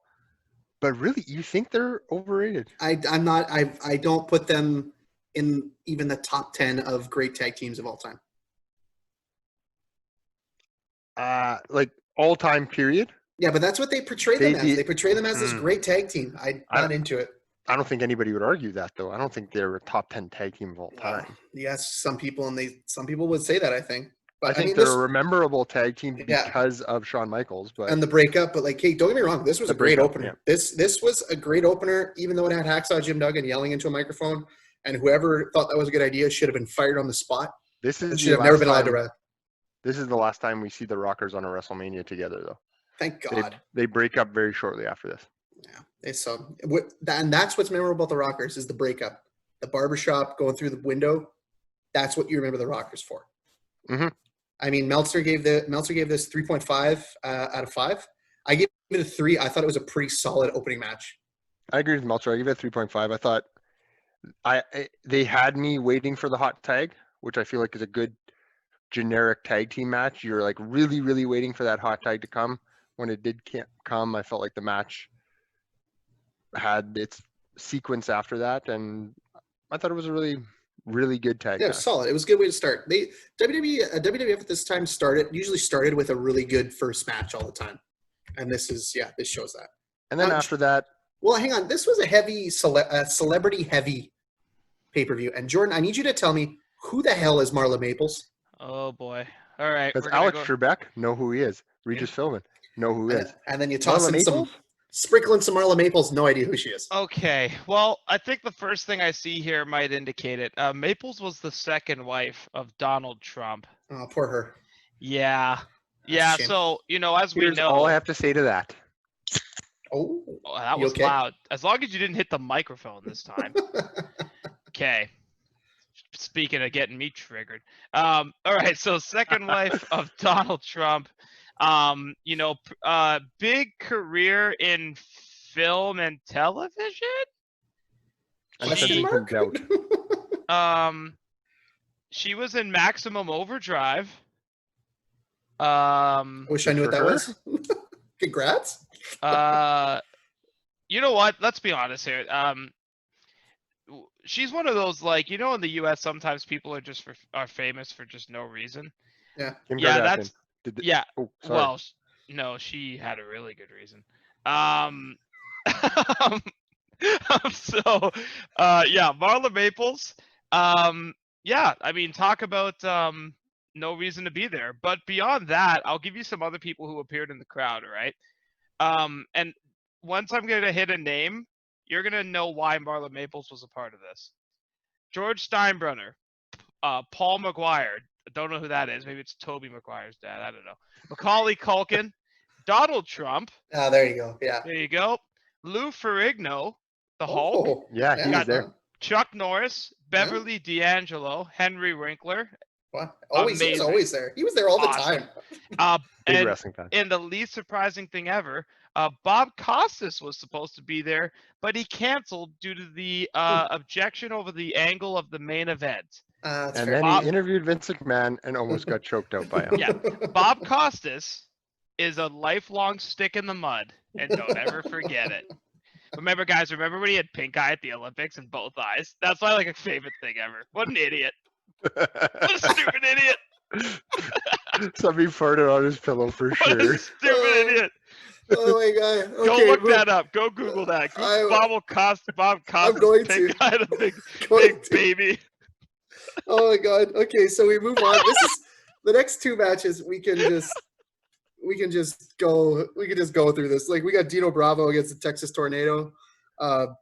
But really, you think they're overrated? I'm not. I don't put them in even the top 10 of great tag teams of all time. Like all time period. Yeah, but that's what they portray them as. They portray them as this Mm. great tag team. I'm not into it. I don't think anybody would argue that though. I don't think they're a top 10 tag team of all time. Yes, some people would say that. I think, but I think mean, they're this- a memorable tag team Yeah. because of Shawn Michaels. But and the breakup. But like, hey, don't get me wrong. This was The a great breakup, opener. yeah. This was a great opener, even though it had Hacksaw Jim Duggan yelling into a microphone, and whoever thought that was a good idea should have been fired on the spot. this And is should the have never last been allowed to time, rest. this is the last time we see the Rockers on a WrestleMania together though. Thank They, God. they break up very shortly after this. Yeah. So, and that's what's memorable about the Rockers is the breakup, the barbershop going through the window. That's what you remember the Rockers for. Mhm. I mean, Meltzer gave this 3.5 out of 5. I give it a 3. I thought it was a pretty solid opening match. I agree with Meltzer. I give it a 3.5. I thought they had me waiting for the hot tag, which I feel like is a good generic tag team match. You're like really, really waiting for that hot tag to come. When it did come, I felt like the match had its sequence after that, and I thought it was a really, really good tag. Yeah, it match. was solid. It was a good way to start. WWF at this time usually started with a really good first match all the time, and this shows that. And then after that, well, hang on. This was a heavy celebrity heavy pay-per-view, and Jordan, I need you to tell me who the hell is Marla Maples. Oh boy. All right. because Alex Trebek, know who he is. Regis Philbin, know who he is. And then you toss Marla in some. Maples? Sprinkling some Marla Maples, no idea who she is. Okay, well, I think the first thing I see here might indicate it. Maples was the second wife of Donald Trump. Oh, poor her. Yeah. That's Yeah, a shame. so, as Here's we know. all I have to say to that. Oh, That you was okay? loud. As long as you didn't hit the microphone this time. Okay. Speaking of getting me triggered. All right, so second wife of Donald Trump. Big career in film and television. Question mark? She was in Maximum Overdrive. I wish I knew what that was. Congrats. You know what? Let's be honest here. She's one of those, like, in the U.S. sometimes people are famous for just no reason. Yeah. Kim Yeah, Kardashian. that's yeah. Oh, sorry. Well, no, she had a really good reason. Marla Maples. Talk about no reason to be there. But beyond that, I'll give you some other people who appeared in the crowd, all right? And once I'm going to hit a name, you're going to know why Marla Maples was a part of this. George Steinbrenner, Paul McGuire. I don't know who that is. Maybe it's Toby McGuire's dad. I don't know. Macaulay Culkin, Donald Trump. Oh, there you go. Yeah. There you go. Lou Ferrigno, the Hulk. Oh, Yeah, he was there. Chuck Norris, Beverly D'Angelo, Henry Winkler. What? He was Amazing. always there. He was there all the Awesome. time. Big wrestling fan. And the least surprising thing ever, Bob Costas was supposed to be there, but he canceled due to the objection over the angle of the main event. That's And fair. then he interviewed Vince McMahon and almost got choked out by him. Yeah, Bob Costas is a lifelong stick in the mud, and don't ever forget it. Remember when he had pink eye at the Olympics in both eyes? That's my a favorite thing ever. What an idiot. What a stupid idiot. Somebody farted on his pillow for What sure. a stupid idiot. Oh my god. Go Okay, look that up. Go Google that. Bob Costas, going pink to. eye, the big Going to. baby. Oh my god. Okay, so we move on. This is the next two matches. We can just go through this. Like, we got Dino Bravo against the Texas Tornado. I'll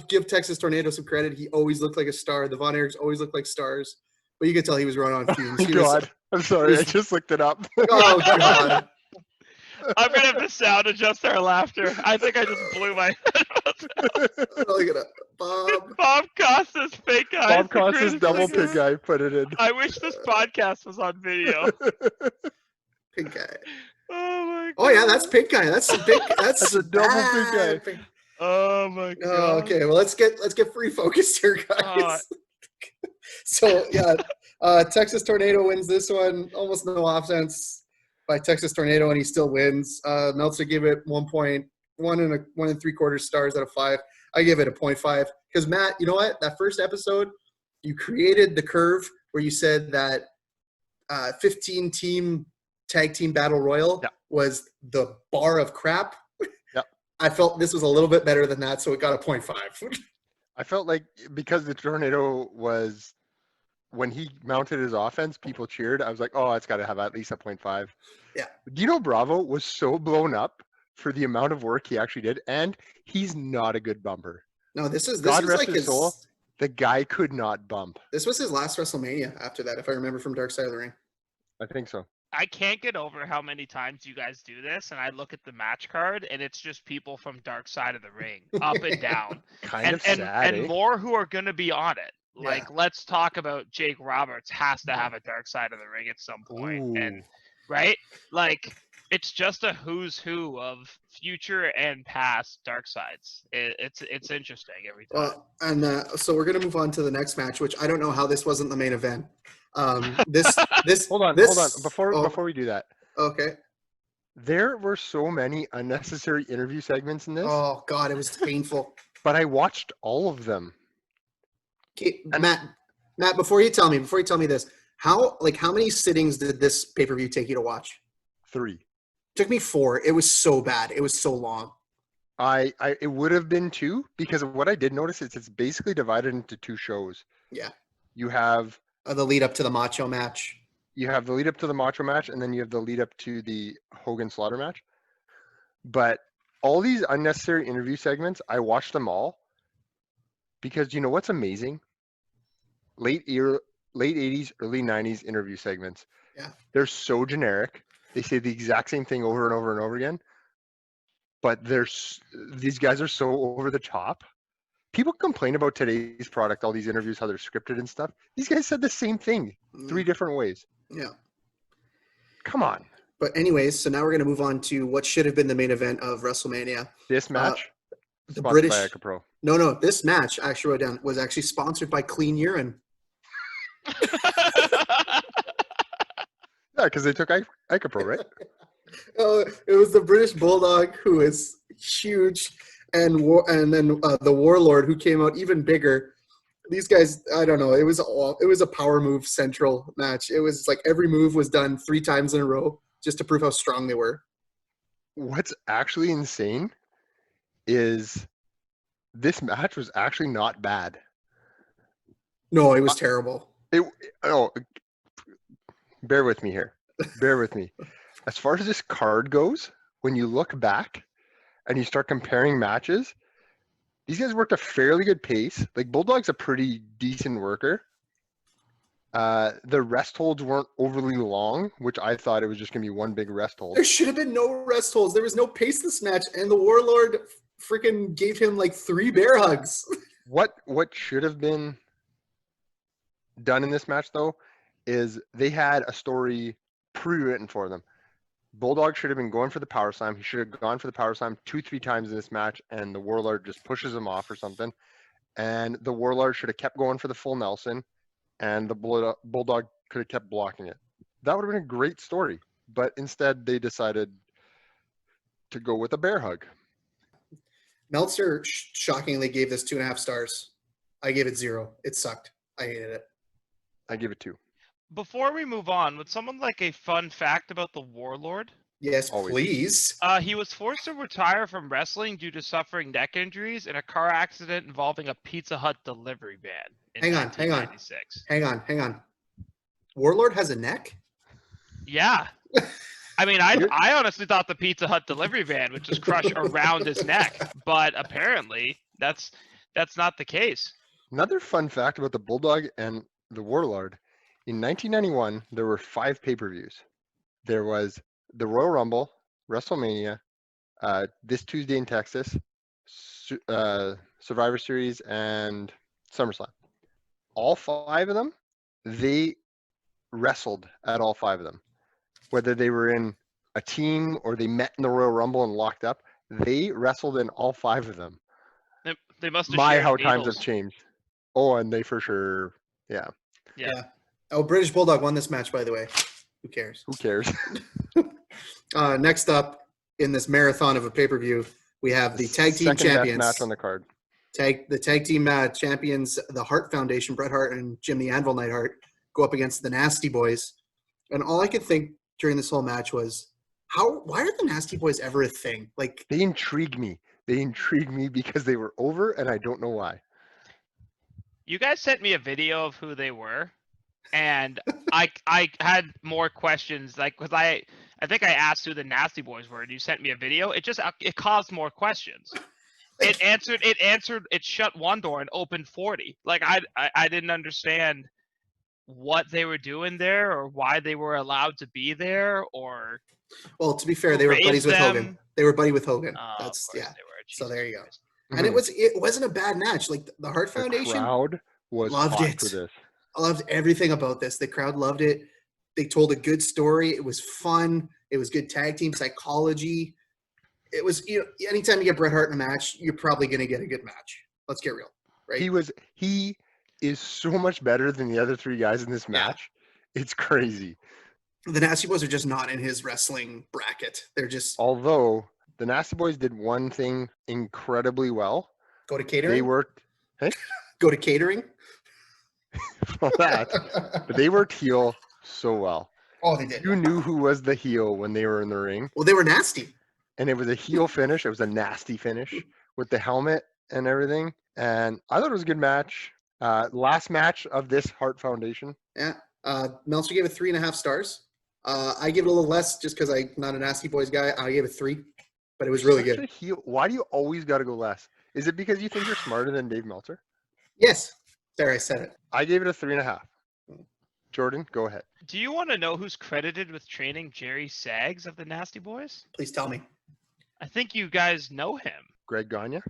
give Texas Tornado some credit. He always looked like a star. The Von Erichs always looked like stars, but you could tell he was running on fumes. Oh God, I'm sorry. I just looked it up. Oh god. I'm gonna have to sound adjust our laughter. I think I just blew my Look at it. Bob Costas fake eyes. Bob Costas double pig eye. Put it in. I wish this podcast was on video. Pink eye. Oh my god. Oh yeah, that's pink eye. That's some pink. That's a double pink eye. Oh my god. Oh, okay, well let's get free focused here, guys. So yeah, Texas Tornado wins this one. Almost no offense by Texas Tornado, and he still wins. Meltzer gave it 1.1 and 1 3/4 stars out of 5. I give it a 0.5 because Matt, you know what? That first episode, you created the curve where you said that 15-team tag team battle royal was the bar of crap. Yep. I felt this was a little bit better than that, so it got a 0.5. I felt like because the Tornado was, when he mounted his offense, people cheered. I was like, oh, it's got to have at least a 0.5. Yeah. Dino Bravo was so blown up for the amount of work he actually did, and he's not a good bumper. No, this is God rest like his soul. The guy could not bump. This was his last WrestleMania after that, if I remember from Dark Side of the Ring. I think so. I can't get over how many times you guys do this, and I look at the match card, and it's just people from Dark Side of the Ring, up and down. Kind of sad, and more who are going to be on it. Yeah. Like, let's talk about Jake Roberts has to have a Dark Side of the Ring at some point. Ooh. And right? Like, it's just a who's who of future and past dark sides. It's interesting every time. Well, and so we're gonna move on to the next match, which I don't know how this wasn't the main event. This Hold on. Before we do that, Okay. there were so many unnecessary interview segments in this, Oh God, it was painful. but I watched all of them. Okay, Matt, before you tell me this, how many sittings did this pay-per-view take you to watch? 3. Took me 4. It was so bad. It was so long. It would have been 2 because of what I did notice is it's basically divided into 2 shows. Yeah. You have The lead up to the Macho match. you have the lead up to the Macho match, and then you have the lead up to the Hogan Slaughter match. But all these unnecessary interview segments, I watched them all because you know what's amazing? Late 80s, early 90s interview segments. Yeah. They're so generic. They say the exact same thing over and over and over again. But these guys are so over the top. People complain about today's product, all these interviews, how they're scripted and stuff. These guys said the same thing 3 different ways. Yeah. Come on. But anyways, so now we're going to move on to what should have been the main event of WrestleMania. This match, the sponsored British by Icapro. No, this match actually wrote down was actually sponsored by Clean Urine. Yeah, because they took Icapro, right? Oh, it was the British Bulldog who is huge, and then the Warlord who came out even bigger. These guys, I don't know. It was a power move central match. It was like every move was done 3 times in a row just to prove how strong they were. What's actually insane is this match was actually not bad. No, it was terrible. Bear with me here. Bear with me. As far as this card goes, when you look back and you start comparing matches, these guys worked a fairly good pace. Like Bulldog's a pretty decent worker. The rest holds weren't overly long, which I thought it was just gonna be one big rest hold. There should have been no rest holds. There was no pace this match, and the Warlord freaking gave him like 3 bear hugs. What should have been done in this match though is they had a story pre-written for them. Bulldog should have been going for the power slam. He should have gone for the power slam 2-3 times in this match, and the Warlord just pushes him off or something. And the Warlord should have kept going for the full Nelson, and the Bulldog could have kept blocking it. That would have been a great story, but instead they decided to go with a bear hug. Meltzer shockingly gave this 2.5 stars. I gave it 0. It sucked. I hated it. I give it 2. Before we move on, would someone like a fun fact about the Warlord? Yes, Always. please. He was forced to retire from wrestling due to suffering neck injuries in a car accident involving a Pizza Hut delivery van in Hang on. 1996. Hang on. Warlord has a neck? Yeah. I mean, I honestly thought the Pizza Hut delivery van would just crush around his neck, but apparently that's not the case. Another fun fact about the Bulldog and the Warlord. In 1991, there were 5 pay-per-views. There was the Royal Rumble, WrestleMania, this Tuesday in Texas, Survivor Series, and SummerSlam. All 5 of them, they wrestled at all 5 of them. Whether they were in a team or they met in the Royal Rumble and locked up, they wrestled in all 5 of them. They must have My, shared how needles. times have changed. Oh, and they for sure, yeah. Oh, British Bulldog won this match, by the way. Who cares? Who cares? Next up in this marathon of a pay-per-view, we have the tag team Second best champions. match on the card. The tag team champions, the Hart Foundation, Bret Hart and Jim the Anvil Neidhart, go up against the Nasty Boys. And all I could think during this whole match was, why are the Nasty Boys ever a thing? Like, They intrigue me. They intrigue me because they were over, and I don't know why. You guys sent me a video of who they were, and I had more questions, like, because I think I asked who the Nasty Boys were, and you sent me a video. It caused more questions. It shut one door and opened 40. Like, I didn't understand what they were doing there or why they were allowed to be there, or well, to be fair, they were buddies with Hogan. They were buddy with Hogan. Oh, That's of course yeah. they were. So Jesus there you go. Christ. And it wasn't a bad match. Like the Hart Foundation The crowd was loved hot it. for this. I loved everything about this. The crowd loved it. They told a good story. It was fun. It was good tag team psychology. It was, anytime you get Bret Hart in a match, you're probably going to get a good match. Let's get real, right? He is so much better than the other three guys in this match. It's crazy. The Nasty Boys are just not in his wrestling bracket. They're just... Although the Nasty Boys did one thing incredibly well. Go to catering? They worked... Hey? Go to catering? Well, that. But they worked heel so well. Oh, they did. You knew who was the heel when they were in the ring. Well, they were nasty. And it was a heel finish. It was a nasty finish with the helmet and everything. And I thought it was a good match. Last match of this Hart Foundation. Yeah. Meltzer gave it 3.5 stars. I give it a little less just because I'm not a Nasty Boys guy. I gave it 3, but it was really good. Why do you always got to go less? Is it because you think you're smarter than Dave Meltzer? Yes. There, I said it. I gave it a 3.5. Jordan, go ahead. Do you want to know who's credited with training Jerry Saggs of the Nasty Boys? Please tell me. I think you guys know him. Greg Gagne?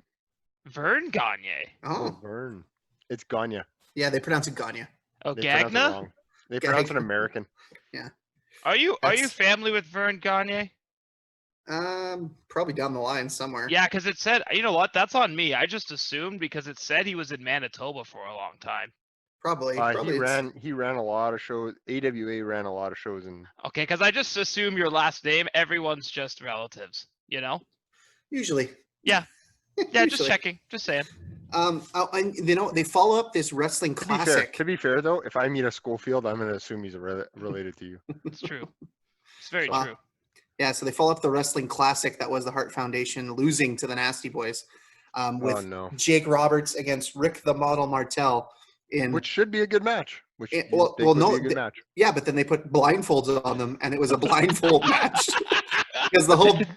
Vern Gagne. Oh. Vern. It's Gagne. Yeah, they pronounce it Gagne. Oh, They pronounce it Gagna? wrong. They pronounce it American. Are you That's- family with Vern Gagne? Probably down the line somewhere. Yeah, because it said, you know what? That's on me. I just assumed because it said he was in Manitoba for a long time. Probably. He ran a lot of shows. AWA ran a lot of shows in Okay, because I just assume your last name, everyone's just relatives, you know? Usually. Yeah. Yeah, just Usually. checking. Just saying. They follow up this wrestling classic. To be fair, though, if I meet a Schofield, I'm going to assume he's related to you. It's true. It's very Wow. true. Yeah, so they follow up the wrestling classic that was the Hart Foundation losing to the Nasty Boys with Oh, no. Jake Roberts against Rick the Model Martel. Which should be a good match. Which It- you'd well, think well, would no, be a good the- match. Yeah, but then they put blindfolds on them, and it was a blindfold match because the whole But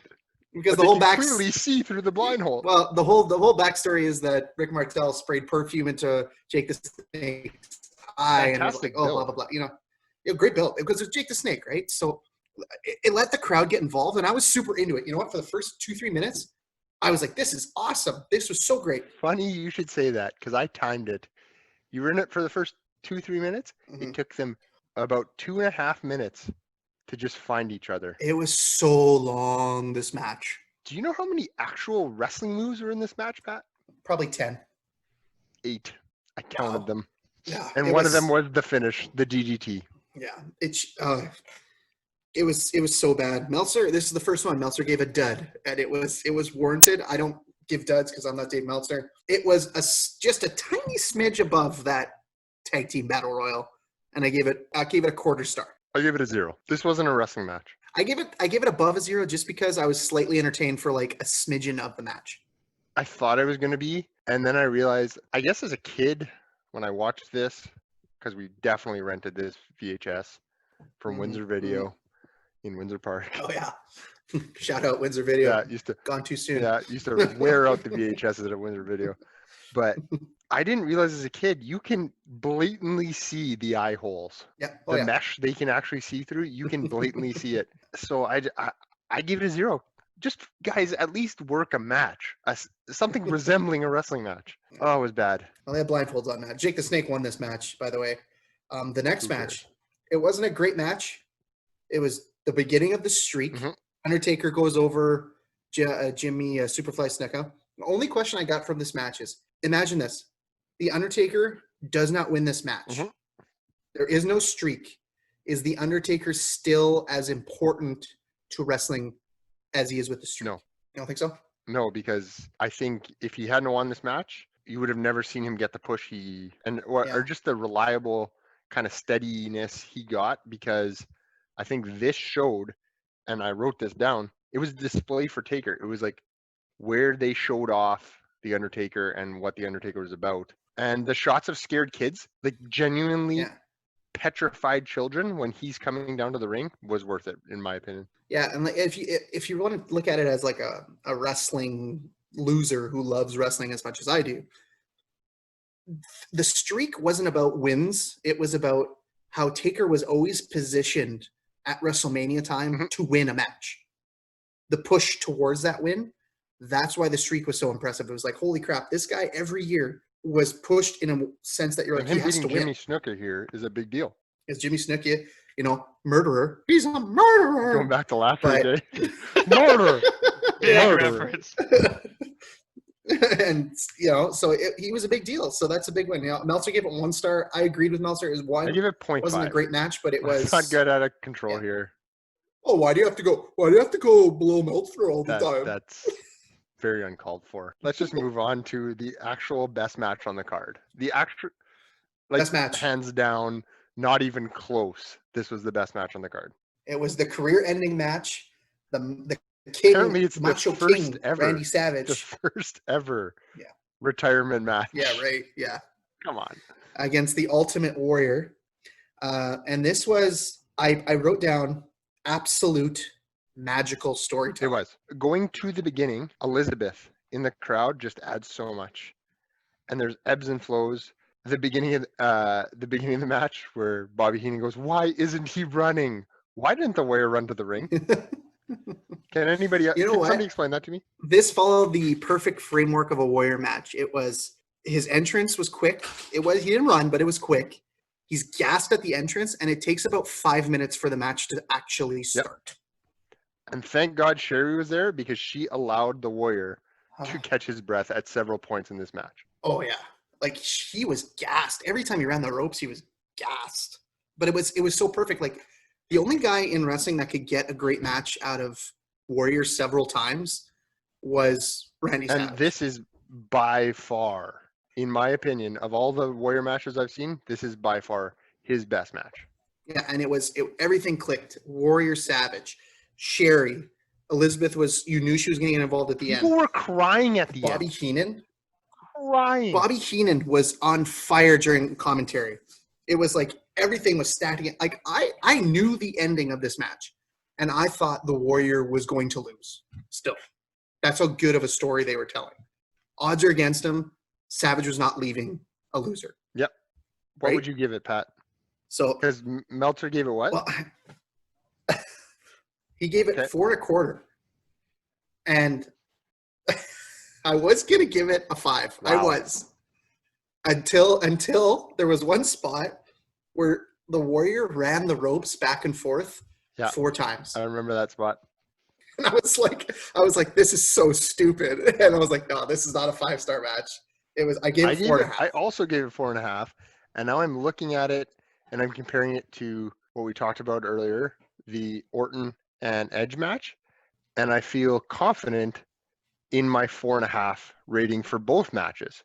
they can clearly see through the blind hole. Well, the whole backstory is that Rick Martel sprayed perfume into Jake the Snake's eye, and it was like, Fantastic oh, build. blah blah blah. Great build because it was Jake the Snake, right? So it let the crowd get involved, and I was super into it. You know what? For the first 2-3 minutes, I was like, this is awesome. This was so great. Funny you should say that because I timed it. You were in it for the first 2-3 minutes. Mhm. It took them about 2.5 minutes to just find each other. It was so long, this match. Do you know how many actual wrestling moves are in this match, Pat? Probably 10. 8. I counted Wow. them. Yeah. And one of them was the finish, the DDT. Yeah. It was so bad. Meltzer, this is the first one. Meltzer gave a dud, and it was warranted. I don't give duds because I'm not Dave Meltzer. It was just a tiny smidge above that tag team battle royal, and I gave it a 1/4 star. I gave it a 0. This wasn't a wrestling match. I give it above a 0 just because I was slightly entertained for like a smidgen of the match. I thought I was going to be, and then I realized, I guess as a kid, when I watched this, because we definitely rented this VHS from Mhm, Windsor Video in Windsor Park. Oh yeah. Shout out Windsor Video. Yeah, used to Gone too soon. used to wear out the VHSs at Windsor Video. But I didn't realize as a kid, you can blatantly see the eye holes. Yeah. Oh The yeah. mesh they can actually see through, you can blatantly see it. So I give it a 0. Just guys, at least work a match, something resembling a wrestling match. Oh, it was bad. Well, they had blindfolds on that. Jake the Snake won this match, by the way. The next Who match, it wasn't a great match. It was the beginning of the streak. Mhm. Undertaker goes over Jimmy Superfly Snuka. The only question I got from this match is, imagine this. The Undertaker does not win this match. Mhm. There is no streak. Is the Undertaker still as important to wrestling as he is with the streak? No. You don't think so? No, because I think if he hadn't won this match, you would have never seen him get the push or just the reliable kind of steadiness he got, because I think this showed, and I wrote this down, it was a display for Taker. It was like where they showed off the Undertaker and what the Undertaker was about. And the shots of scared kids, like genuinely Yeah. petrified children when he's coming down to the ring, was worth it, in my opinion. Yeah, and like, if you want to look at it as like a wrestling loser who loves wrestling as much as I do, the streak wasn't about wins. It was about how Taker was always positioned at WrestleMania time Mhm. to win a match. The push towards that win, that's why the streak was so impressive. It was like, holy crap, this guy every year was pushed in a sense that you're like, And he him has to beating win. Jimmy Snuka here is a big deal. It's Jimmy Snuka. murderer. He's a murderer. Going back to last But- week, eh? Murder. Big Murder. reference. And so he was a big deal. So that's a big win. Meltzer gave it 1 star. I agreed with Meltzer. It was one. I give it It 0.5. wasn't a great match, but it was Let's not get out of control yeah. here. Oh, why do you have to go below Meltzer all the time? That's very uncalled for. Let's just move on to the actual best match on the card. The actual, Best match. hands down, not even close. This was the best match on the card. It was the career-ending match. The king, Apparently it's the Macho first King, ever. Randy The Savage. first ever Yeah. retirement match. Yeah, right. Yeah, Come on. against the Ultimate Warrior. And this was, I wrote down, absolute magical It storytelling. was. Going to the beginning, Elizabeth in the crowd just adds so much. And there's ebbs and flows. The beginning of the match where Bobby Heenan goes, "Why isn't he running? Why didn't the Warrior run to the ring?" Can anybody You know can what? somebody explain that to me? This followed the perfect framework of a Warrior match. It was, his entrance was quick. He didn't run, but it was quick. He's gassed at the entrance, and it takes about 5 minutes for the match to actually start. And thank God Sherry was there because she allowed the Warrior to catch his breath at several points in this match. Oh yeah, like he was gassed every time he ran the ropes. He was gassed, but it was so perfect. Like the only guy in wrestling that could get a great match out of Warrior several times was Randy Savage. And this is by far, in my opinion, of all the Warrior matches I've seen, this is by far his best match. Yeah, and everything clicked. Warrior Savage, Sherry, Elizabeth you knew she was going to get involved at the People end. were crying at the Bobby end. Heenan. Crying. Bobby Heenan was on fire during commentary. It was like everything was stacking. Like I knew the ending of this match, and I thought the Warrior was going to lose. Still, that's how good of a story they were telling. Odds are against him. Savage was not leaving a loser. What Right? would you give it, Pat? So, Because Meltzer gave it what? well, he gave it Okay. 4 1/4, and I was gonna give it a 5. I Wow. was until there was one spot where the Warrior ran the ropes back and forth Yeah. 4 times, I remember that spot. and I was like, this is so stupid, and I was like, no, this is not a 5-star match. I gave it 4 I also gave it 4.5, and now I'm looking at it and I'm comparing it to what we talked about earlier, the Orton and Edge match, and I feel confident in my 4.5 rating for both matches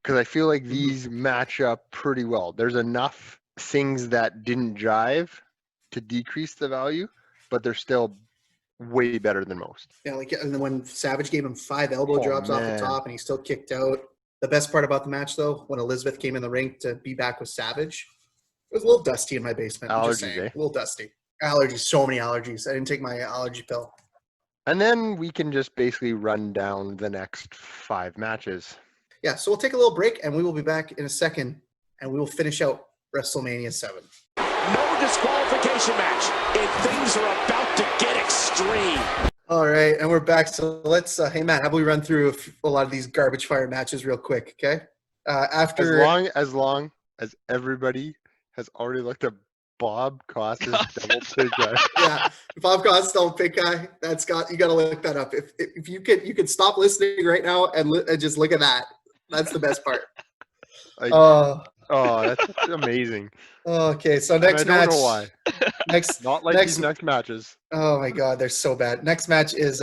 because I feel like these match up pretty well. There's enough things that didn't jive to decrease the value, but they're still way better than most. Yeah, like, and then when Savage gave him 5 elbow Oh, drops off the man. top, and he still kicked out. The best part about the match, though, when Elizabeth came in the ring to be back with Savage, it was a little dusty in my basement. I'm just Allergies, saying. eh? A little dusty. Allergies, so many allergies. I didn't take my allergy pill. And then we can just basically run down the next 5 matches. Yeah, so we'll take a little break, and we will be back in a second, and we will finish out WrestleMania 7. No disqualification match, and things are about to get extreme. All right, and we're back. So let's, hey, Matt, how about we run through a lot of these garbage fire matches real quick, okay? After As long as everybody has already looked at Bob Costas double pig guy. yeah, Bob Costas double pig guy. You got to look that up. If you could stop listening right now and just look at that. That's the best part. Like, Oh, that's amazing. okay. So And next I don't match. know why. Next, Not like next- these next matches. oh my God, they're so bad. Next match is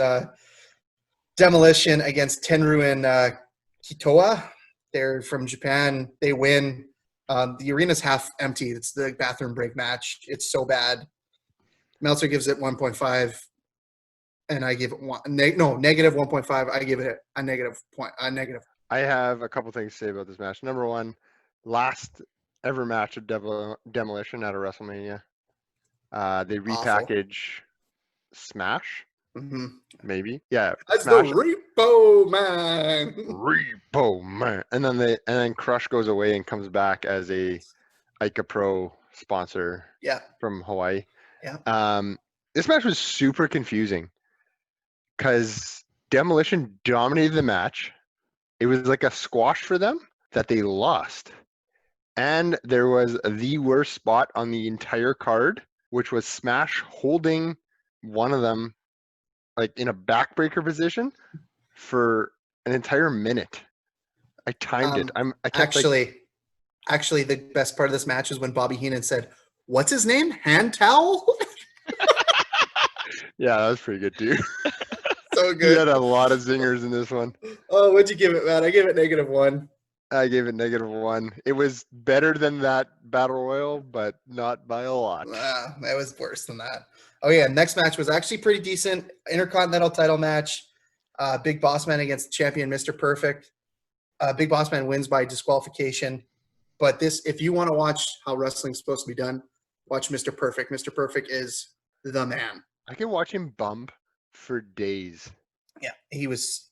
Demolition against Tenryu and Kitoa. They're from Japan. They win. The arena's half empty. It's the bathroom break match. It's so bad. Meltzer gives it 1.5, and I give it negative 1.5. I give it a negative. I have a couple things to say about this match. Number one, last ever match of Demolition at a WrestleMania. They repackage Smash, Mm-hmm. maybe. Yeah, That's Smash. the Repo Man. Repo Man. And then Crush goes away and comes back as a Ica Pro sponsor Yeah. from Hawaii. Yeah. This match was super confusing because Demolition dominated the match. It was like a squash for them that they lost. And there was the worst spot on the entire card, which was Smash holding one of them like in a backbreaker position for an entire minute. I timed it. I kept Actually, the best part of this match is when Bobby Heenan said, "What's his name? Hand towel?" Yeah, that was pretty good too. So He good. had a lot of zingers in this one. Oh, what'd you give it, man? I gave it -1. I gave it -1. It was better than that Battle Royal, but not by a lot. That was worse than that. Oh yeah, next match was actually pretty decent. Intercontinental title match. Big Boss Man against champion Mr. Perfect. Big Boss Man wins by disqualification. But if you want to watch how wrestling's supposed to be done, watch Mr. Perfect. Mr. Perfect is the man. I can watch him bump for days. Yeah, he's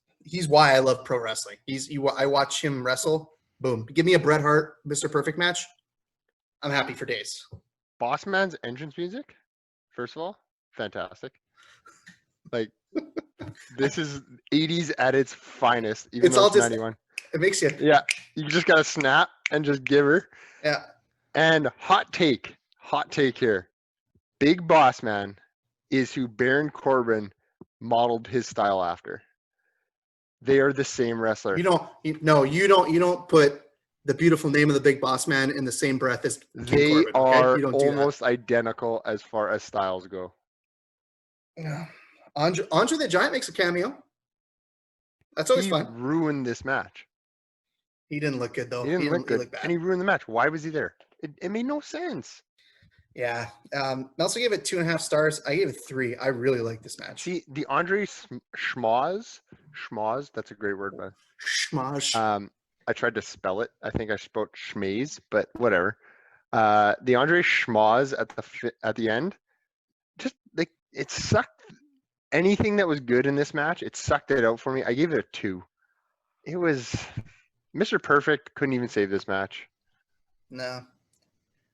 why I love pro wrestling. I watch him wrestle. Boom. Give me a Bret Hart, Mr. Perfect match. I'm happy for days. Boss Man's entrance music, first of all, fantastic. Like, this is 80s at its finest, even It's though all it's just- 91. It makes you. Yeah, you just got to snap and just give her. Yeah. And hot take here. Big Boss Man is who Baron Corbin modeled his style after. They are the same wrestler. You don't put the beautiful name of the Big Boss Man in the same breath as King They Corbin, okay? are You don't do almost identical as far as styles go. that. Yeah. Andre the Giant makes a cameo. That's always He fun. ruined this match. He didn't look good though. He didn't look good, look bad. and he ruined the match. Why was he there? It made no sense. Yeah. I also gave it 2.5 stars. I gave it 3. I really like this match. See, the Andre Schmoz, that's a great word, man. Schmoz. I tried to spell it. I think I spelled schmaze, but whatever. The Andre Schmoz at the end, just like it sucked. Anything that was good in this match, it sucked it out for me. I gave it a 2. It was Mr. Perfect couldn't even save this match. No.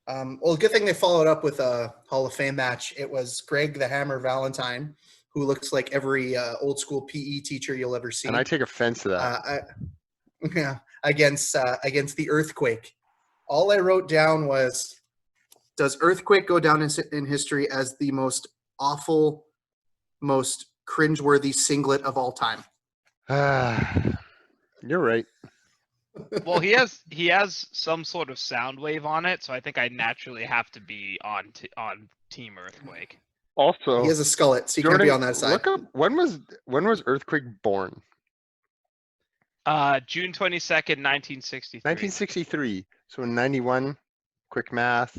Well, good thing they followed up with a Hall of Fame match. It was Greg the Hammer Valentine, who looks like every old school PE teacher you'll ever see. And I take offense to that. Against the Earthquake. All I wrote down was, does Earthquake go down in history as the most awful, most cringeworthy singlet of all time? You're right. Well, he has some sort of sound wave on it, so I think I naturally have to be on Team Earthquake. Also, He has a skullet, so he can't be on that side. Look up when was Earthquake born? June 22nd, 1963. 1963. So in 91, quick math.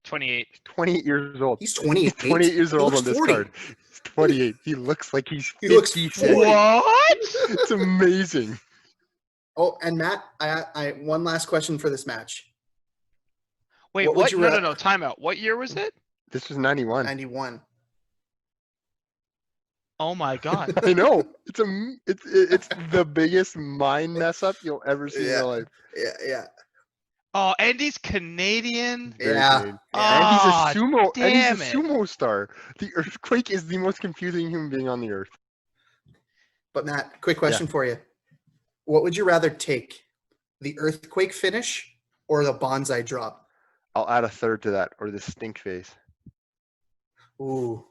28. 28 years old. He's 28. 28 years He old looks on this 40. card. He's 28. He looks like he's 50. He looks 40. What? It's amazing. Oh, and Matt, I one last question for this match. Wait, What would what? you No, ra- no, no. Timeout. What year was it? This was 91. 91. Oh my god. I know. It's the biggest mind mess up you'll ever see in your life. Yeah. Oh, and he's Canadian. Very Yeah. Canadian. Ah, And he's a sumo. And damn he's it. a sumo star. The Earthquake is the most confusing human being on the earth. But Matt, quick question for you. What would you rather take? The Earthquake finish or the bonsai drop? I'll add a third to that, or the stink face. Ooh.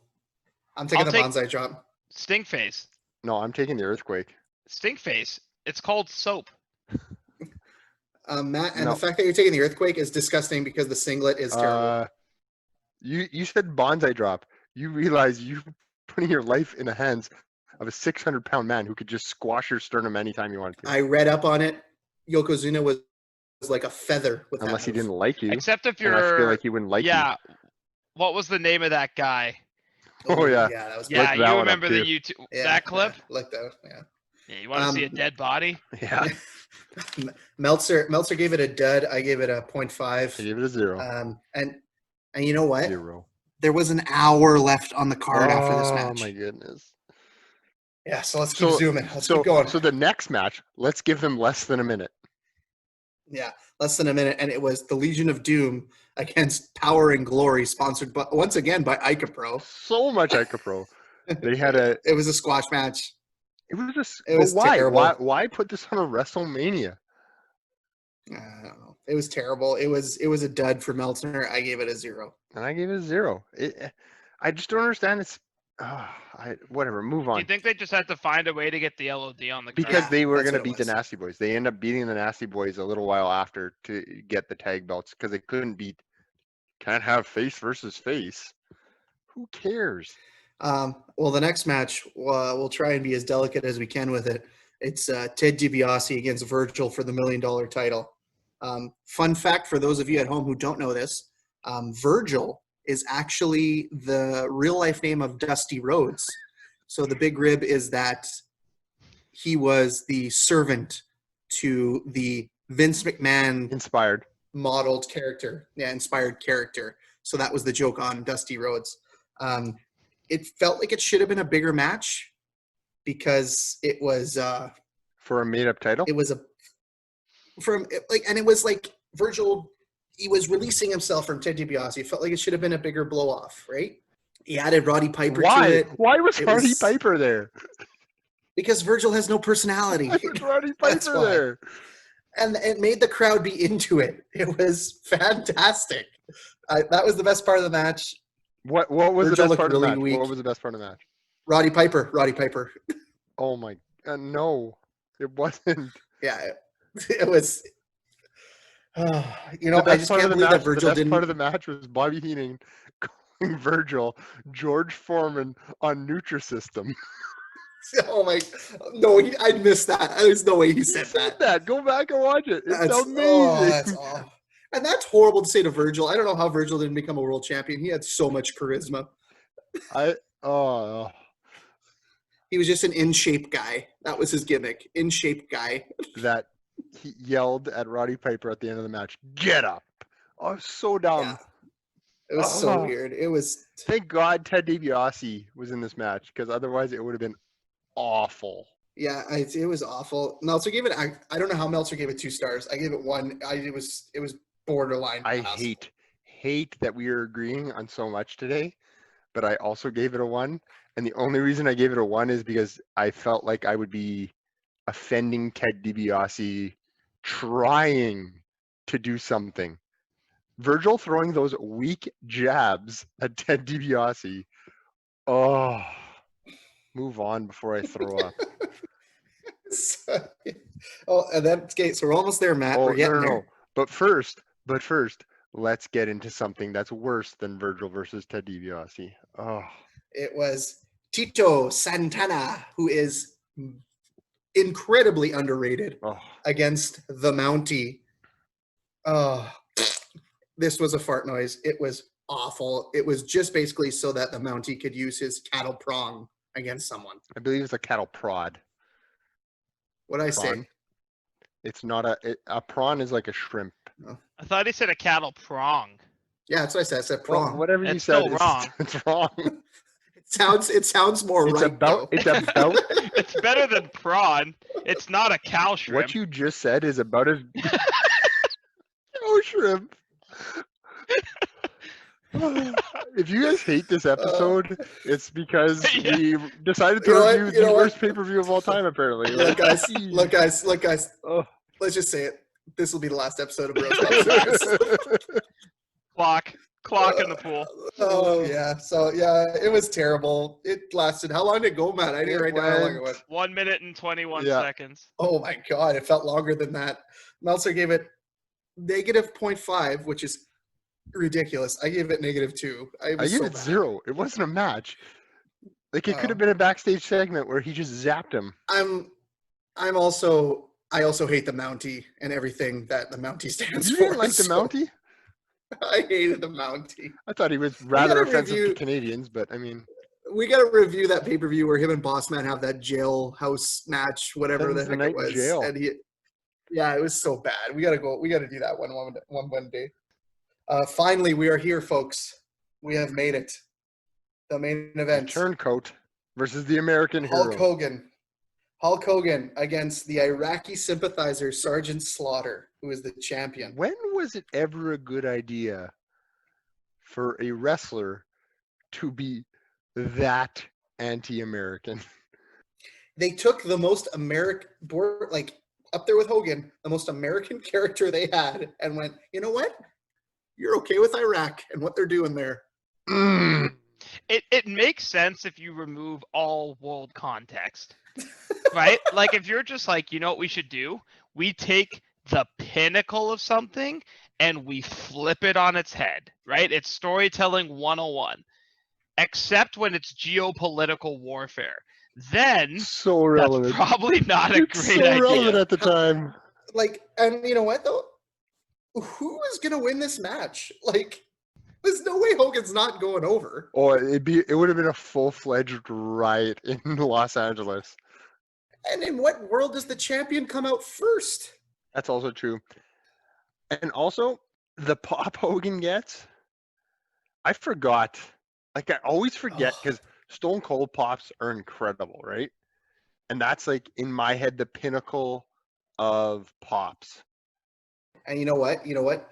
I'm taking I'll the take- bonsai drop. Stinkface. No, I'm taking the Earthquake. Stinkface. It's called soap. Matt, and No. the fact that you're taking the Earthquake is disgusting because the singlet is terrible. You said bonsai drop. You realize you putting your life in the hands of a 600-pound man who could just squash your sternum anytime you wanted to. I read up on it. Yokozuna was like a feather with Unless that he move. didn't like you. Except if And I feel you're. like he wouldn't like Yeah. What was the name of that guy? Oh, yeah. Yeah, that was Yeah, Look that you one up, remember the too. YouTube yeah, that clip? Yeah, looked out. Yeah. Yeah, you want to see a dead body? you. Yeah. Meltzer gave it a dud. I gave it a 0.5. I gave it a 0. And you know what? 0. There was an hour left on the card after this match. Oh my goodness. Yeah, so let's keep zooming. Let's keep So going. the next match, let's give them less than a minute. Yeah, less than a minute, and it was the Legion of Doom against Power and Glory, sponsored once again by Ica Pro. So much Ica Pro. They had It was a squash match. It was just. It was why? terrible. Why put this on a WrestleMania? I don't know. It was terrible. It was a dud for Meltzer. I gave it a 0. And I gave it a 0. I just don't understand. It's whatever. Move Do you on. think they just had to find a way to get the LOD on the card? Because Yeah, they were that's going to what it beat the was. Nasty Boys. They end up beating the Nasty Boys a little while after to get the tag belts because they couldn't beat. Can't have face versus face. Who cares? Well, the next match, we'll try and be as delicate as we can with it. It's Ted DiBiase against Virgil for the $1 million title. Fun fact for those of you at home who don't know this, Virgil is actually the real-life name of Dusty Rhodes. So the big rib is that he was the servant to the Vince McMahon Inspired. modeled character, inspired character. So that was the joke on Dusty Rhodes. It felt like it should have been a bigger match because it was For a made-up title? it was and it was like Virgil, he was releasing himself from Ted DiBiase. It felt like it should have been a bigger blow off, right? He added Roddy Piper to Why? it Why was It Roddy was- Piper there? because Virgil has no personality. Why was Roddy That's Piper why. there? And it made the crowd be into it. It was fantastic. That was the best part of the match. What was Virgil the best looked part of the really match? weak. What was the best part of the match? Roddy Piper. Oh my no. It wasn't. Yeah, it was. I The best just part can't of the believe match, that Virgil the best didn't. part of the match was Bobby Heenan calling Virgil George Foreman on Nutrisystem. Oh my! No, I missed that. There's no way he He said said that. that. Go back and watch it. It's That's amazing. that's awful. And that's horrible to say to Virgil. I don't know how Virgil didn't become a world champion. He had so much charisma. He was just an in shape guy. That was his gimmick. In shape guy. That he yelled at Roddy Piper at the end of the match. Get up. Oh, so dumb. Yeah. It was so Oh. weird. It was. Thank God Ted DiBiase was in this match because otherwise it would have been awful. Yeah, it was awful. Meltzer gave it. I don't know how Meltzer gave it 2 stars. I gave it 1. It was borderline. I pass. hate that we are agreeing on so much today, but I also gave it a 1. And the only reason I gave it a 1 is because I felt like I would be offending Ted DiBiase trying to do something. Virgil throwing those weak jabs at Ted DiBiase. Oh, move on before I throw up. And that's okay. So we're almost there, Matt. Oh, We're getting no. there. But first, let's get into something that's worse than Virgil versus Ted DiBiase. Oh, It was Tito Santana, who is incredibly underrated, oh. against the Mountie. Oh, this was a fart noise. It was awful. It was just basically so that the Mountie could use his cattle prong against someone. I believe it's a cattle prod. What I Prawn. say? It's not a prawn is like a shrimp. I thought he said a cattle prong. Yeah, that's what I said. I said prong. Well, whatever you It's said, still wrong. it's wrong. It sounds more It's right. about though. it's about It's better than prawn. It's not a cow shrimp. what you just said is about as oh shrimp. If you guys hate this episode, it's because Yeah. we decided to You know what? review You know the what? worst pay-per-view of all time, apparently. Look, guys. Oh. Let's just say it. This will be the last episode of Bros Talk. Clock in the pool. Oh yeah. So yeah, it was terrible. It lasted. How long did it go, Matt? I didn't It write down how long it went- went. 1 minute and 21 Yeah. seconds. Oh my god, it felt longer than that. Meltzer gave it -0.5, which is ridiculous. I gave it -2. I gave it 0. It wasn't a match. Like it could Oh. have been a backstage segment where he just zapped him. I also hate the Mountie and everything that the Mountie stands You for. didn't like the so Mountie? I hated the Mountie. I thought he was rather gotta offensive to review- Canadians, but I mean, We got to review that pay-per-view where him and Bossman have that jailhouse match, whatever the Seven's the heck night it in was. jail. And yeah, it was so bad. We got to do that one day. Finally, we are here, folks. We have made it. The main the event. turncoat versus the American Hulk hero. Hogan against the Iraqi sympathizer Sergeant Slaughter, who is the champion. When was it ever a good idea for a wrestler to be that anti-American? They took the most up there with Hogan, the most American character they had, and went, you know what? You're okay with Iraq and what they're doing there. It makes sense if you remove all world context, right? Like if you're just like, you know what we should do? We take the pinnacle of something and we flip it on its head, right? It's storytelling 101, except when it's geopolitical warfare. Then So relevant. that's probably not a It's great so idea. relevant at the time. Like, and you know what though? Who is gonna win this match? Like, there's no way Hogan's not going over. Oh, it would have been a full-fledged riot in Los Angeles. And in what world does the champion come out first? That's also true. And also, the pop Hogan gets, I forgot. Like, I always forget because Stone Cold pops are incredible, right? And that's, like, in my head, the pinnacle of pops. And you know what?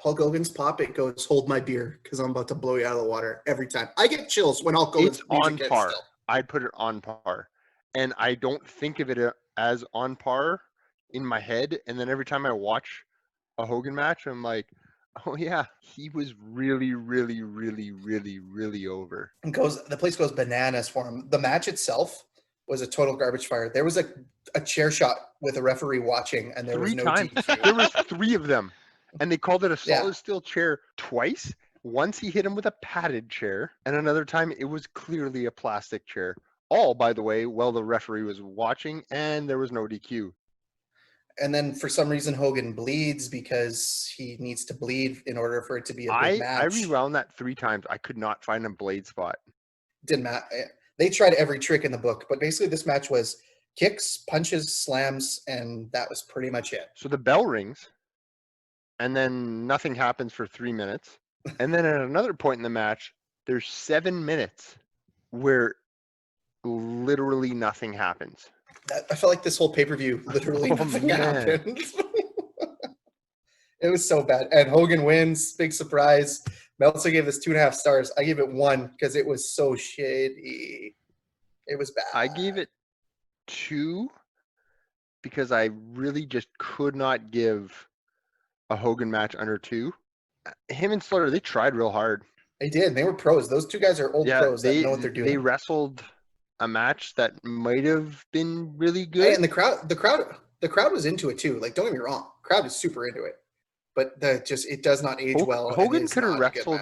Hulk Hogan's pop, it goes, hold my beer, because I'm about to blow you out of the water every time. I get chills when Hulk Hogan's It's on music hits par. still. I'd put it on par. And I don't think of it as on par in my head. And then every time I watch a Hogan match, I'm like, oh yeah, he was really, really, really, really, really over. The place goes bananas for him. The match itself was a total garbage fire. There was a chair shot with a referee watching, and there was 3 no times. DQ. There was 3 of them. And they called it a Yeah. solid steel chair twice. Once he hit him with a padded chair, and another time it was clearly a plastic chair. All, by the way, while the referee was watching, and there was no DQ. And then for some reason Hogan bleeds because he needs to bleed in order for it to be a big match. I rewound that 3 times. I could not find a blade spot. Didn't matter. They tried every trick in the book, but basically this match was kicks, punches, slams, and that was pretty much it. So the bell rings, and then nothing happens for 3 minutes. And then at another point in the match, there's 7 minutes where literally nothing happens. I felt like this whole pay-per-view, literally nothing happened. It was so bad. And Hogan wins, big surprise. Meltzer gave this 2.5 stars. I gave it 1 because it was so shitty. It was bad. I gave it 2 because I really just could not give a Hogan match under 2. Him and Slaughter, they tried real hard. They did. They were pros. Those two guys are old pros that know what they're doing. They wrestled a match that might have been really good. Hey, and the crowd was into it too. Like, don't get me wrong, crowd is super into it, but it does not age well. Hogan could have wrestled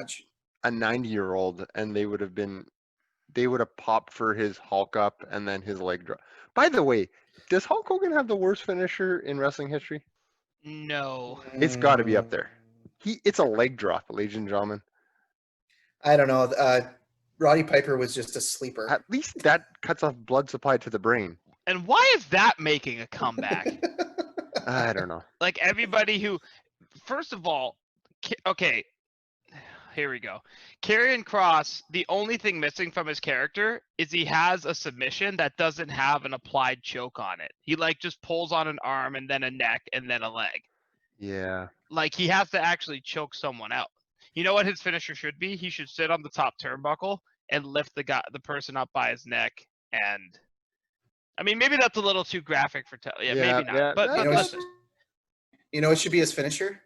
a 90-year-old, and they would have popped for his Hulk up and then his leg drop. By the way, does Hulk Hogan have the worst finisher in wrestling history? No. It's got to be up there. It's a leg drop, ladies and gentlemen. I don't know. Roddy Piper was just a sleeper. At least that cuts off blood supply to the brain. And why is that making a comeback? I don't know. Like everybody who, first of all, okay, here we go. Karrion Kross, the only thing missing from his character is he has a submission that doesn't have an applied choke on it. He like just pulls on an arm and then a neck and then a leg. Yeah. Like he has to actually choke someone out. You know what his finisher should be? He should sit on the top turnbuckle and lift the person up by his neck. And I mean, maybe that's a little too graphic for maybe not. Yeah. But You know, it should be his finisher.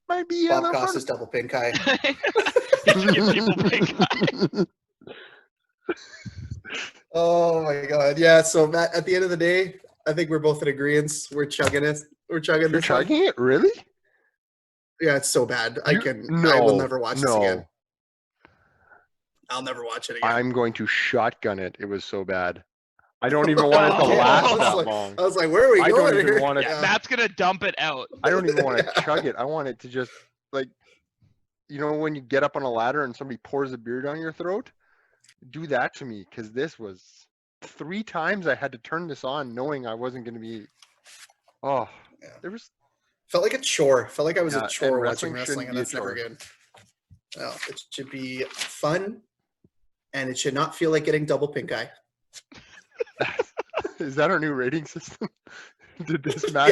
Might be Bob Costas double pin Kai. Oh my god! Yeah. So Matt, at the end of the day, I think we're both in agreement. We're chugging it. We're chugging You're this. chugging it? Really? Yeah, it's so bad. I will never watch this again. I'll never watch it again. I'm going to shotgun it. It was so bad. I don't even want it to last that long. I was like, where are we going? I don't even here? want it. Yeah, Matt's gonna dump it out. I don't even want to chug it. I want it to just like, you know, when you get up on a ladder and somebody pours a beer down your throat, do that to me, because this was 3 times I had to turn this on knowing I wasn't going to be. Oh, yeah. There was. Felt like a chore. Felt like I was a chore watching wrestling, wrestling, and that's never good. No, it should be fun, and it should not feel like getting double pink eye. Is that our new rating system? Did this match?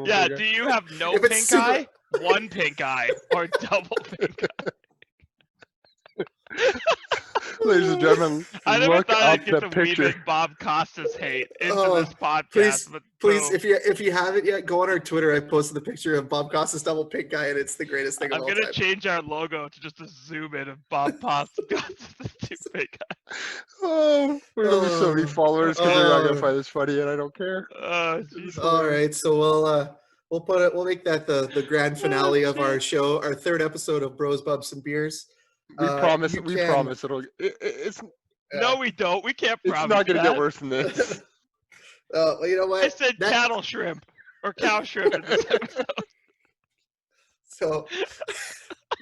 Yeah. Do you have no pink eye, 1 pink eye, or double pink eye? Ladies and gentlemen, I never look thought up I'd get the to weave picture. in Bob Costas hate into Oh, this podcast. Please, but please, boom. if you haven't yet, go on our Twitter. I posted the picture of Bob Costas double pink guy, and it's the greatest thing of I'm all gonna time. change our logo to just a zoom in of Bob Costas. the stupid guy. Oh, we're gonna lose so many followers because they're not gonna find this funny, and I don't care. Oh, This is jeez. All hilarious. right, so we'll make that the grand finale of our show, our third episode of Bros, Bubs, and Beers. We promise. you We can- promise it's No, we don't. We can't it's promise not gonna that. get worse than this. Well, you know what? I said That- cattle shrimp or cow shrimp in this episode. So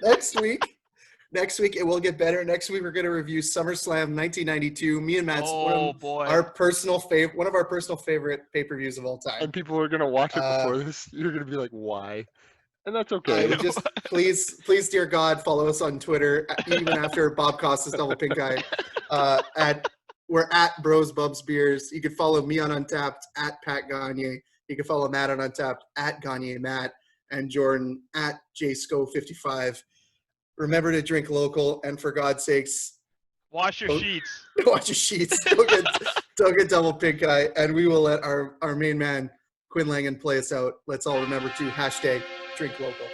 next week it will get better. Next week we're going to review SummerSlam 1992. Me and Matt's Oh boy. one of our personal favorite pay-per-views of all time. And people are gonna watch it before Uh, this. You're gonna be like, why? And that's I okay. would just please, dear God, follow us on Twitter even after Bob Costas double pink eye. We're at Bros Bubs Beers. You can follow me on Untapped at Pat Gagne. You can follow Matt on Untapped at Gagne Matt, and Jordan at JSco55. Remember to drink local, and for God's sakes, Wash your sheets. watch your sheets. Don't get double pink eye, and we will let our main man Quinn Langan play us out. Let's all remember to #drink local.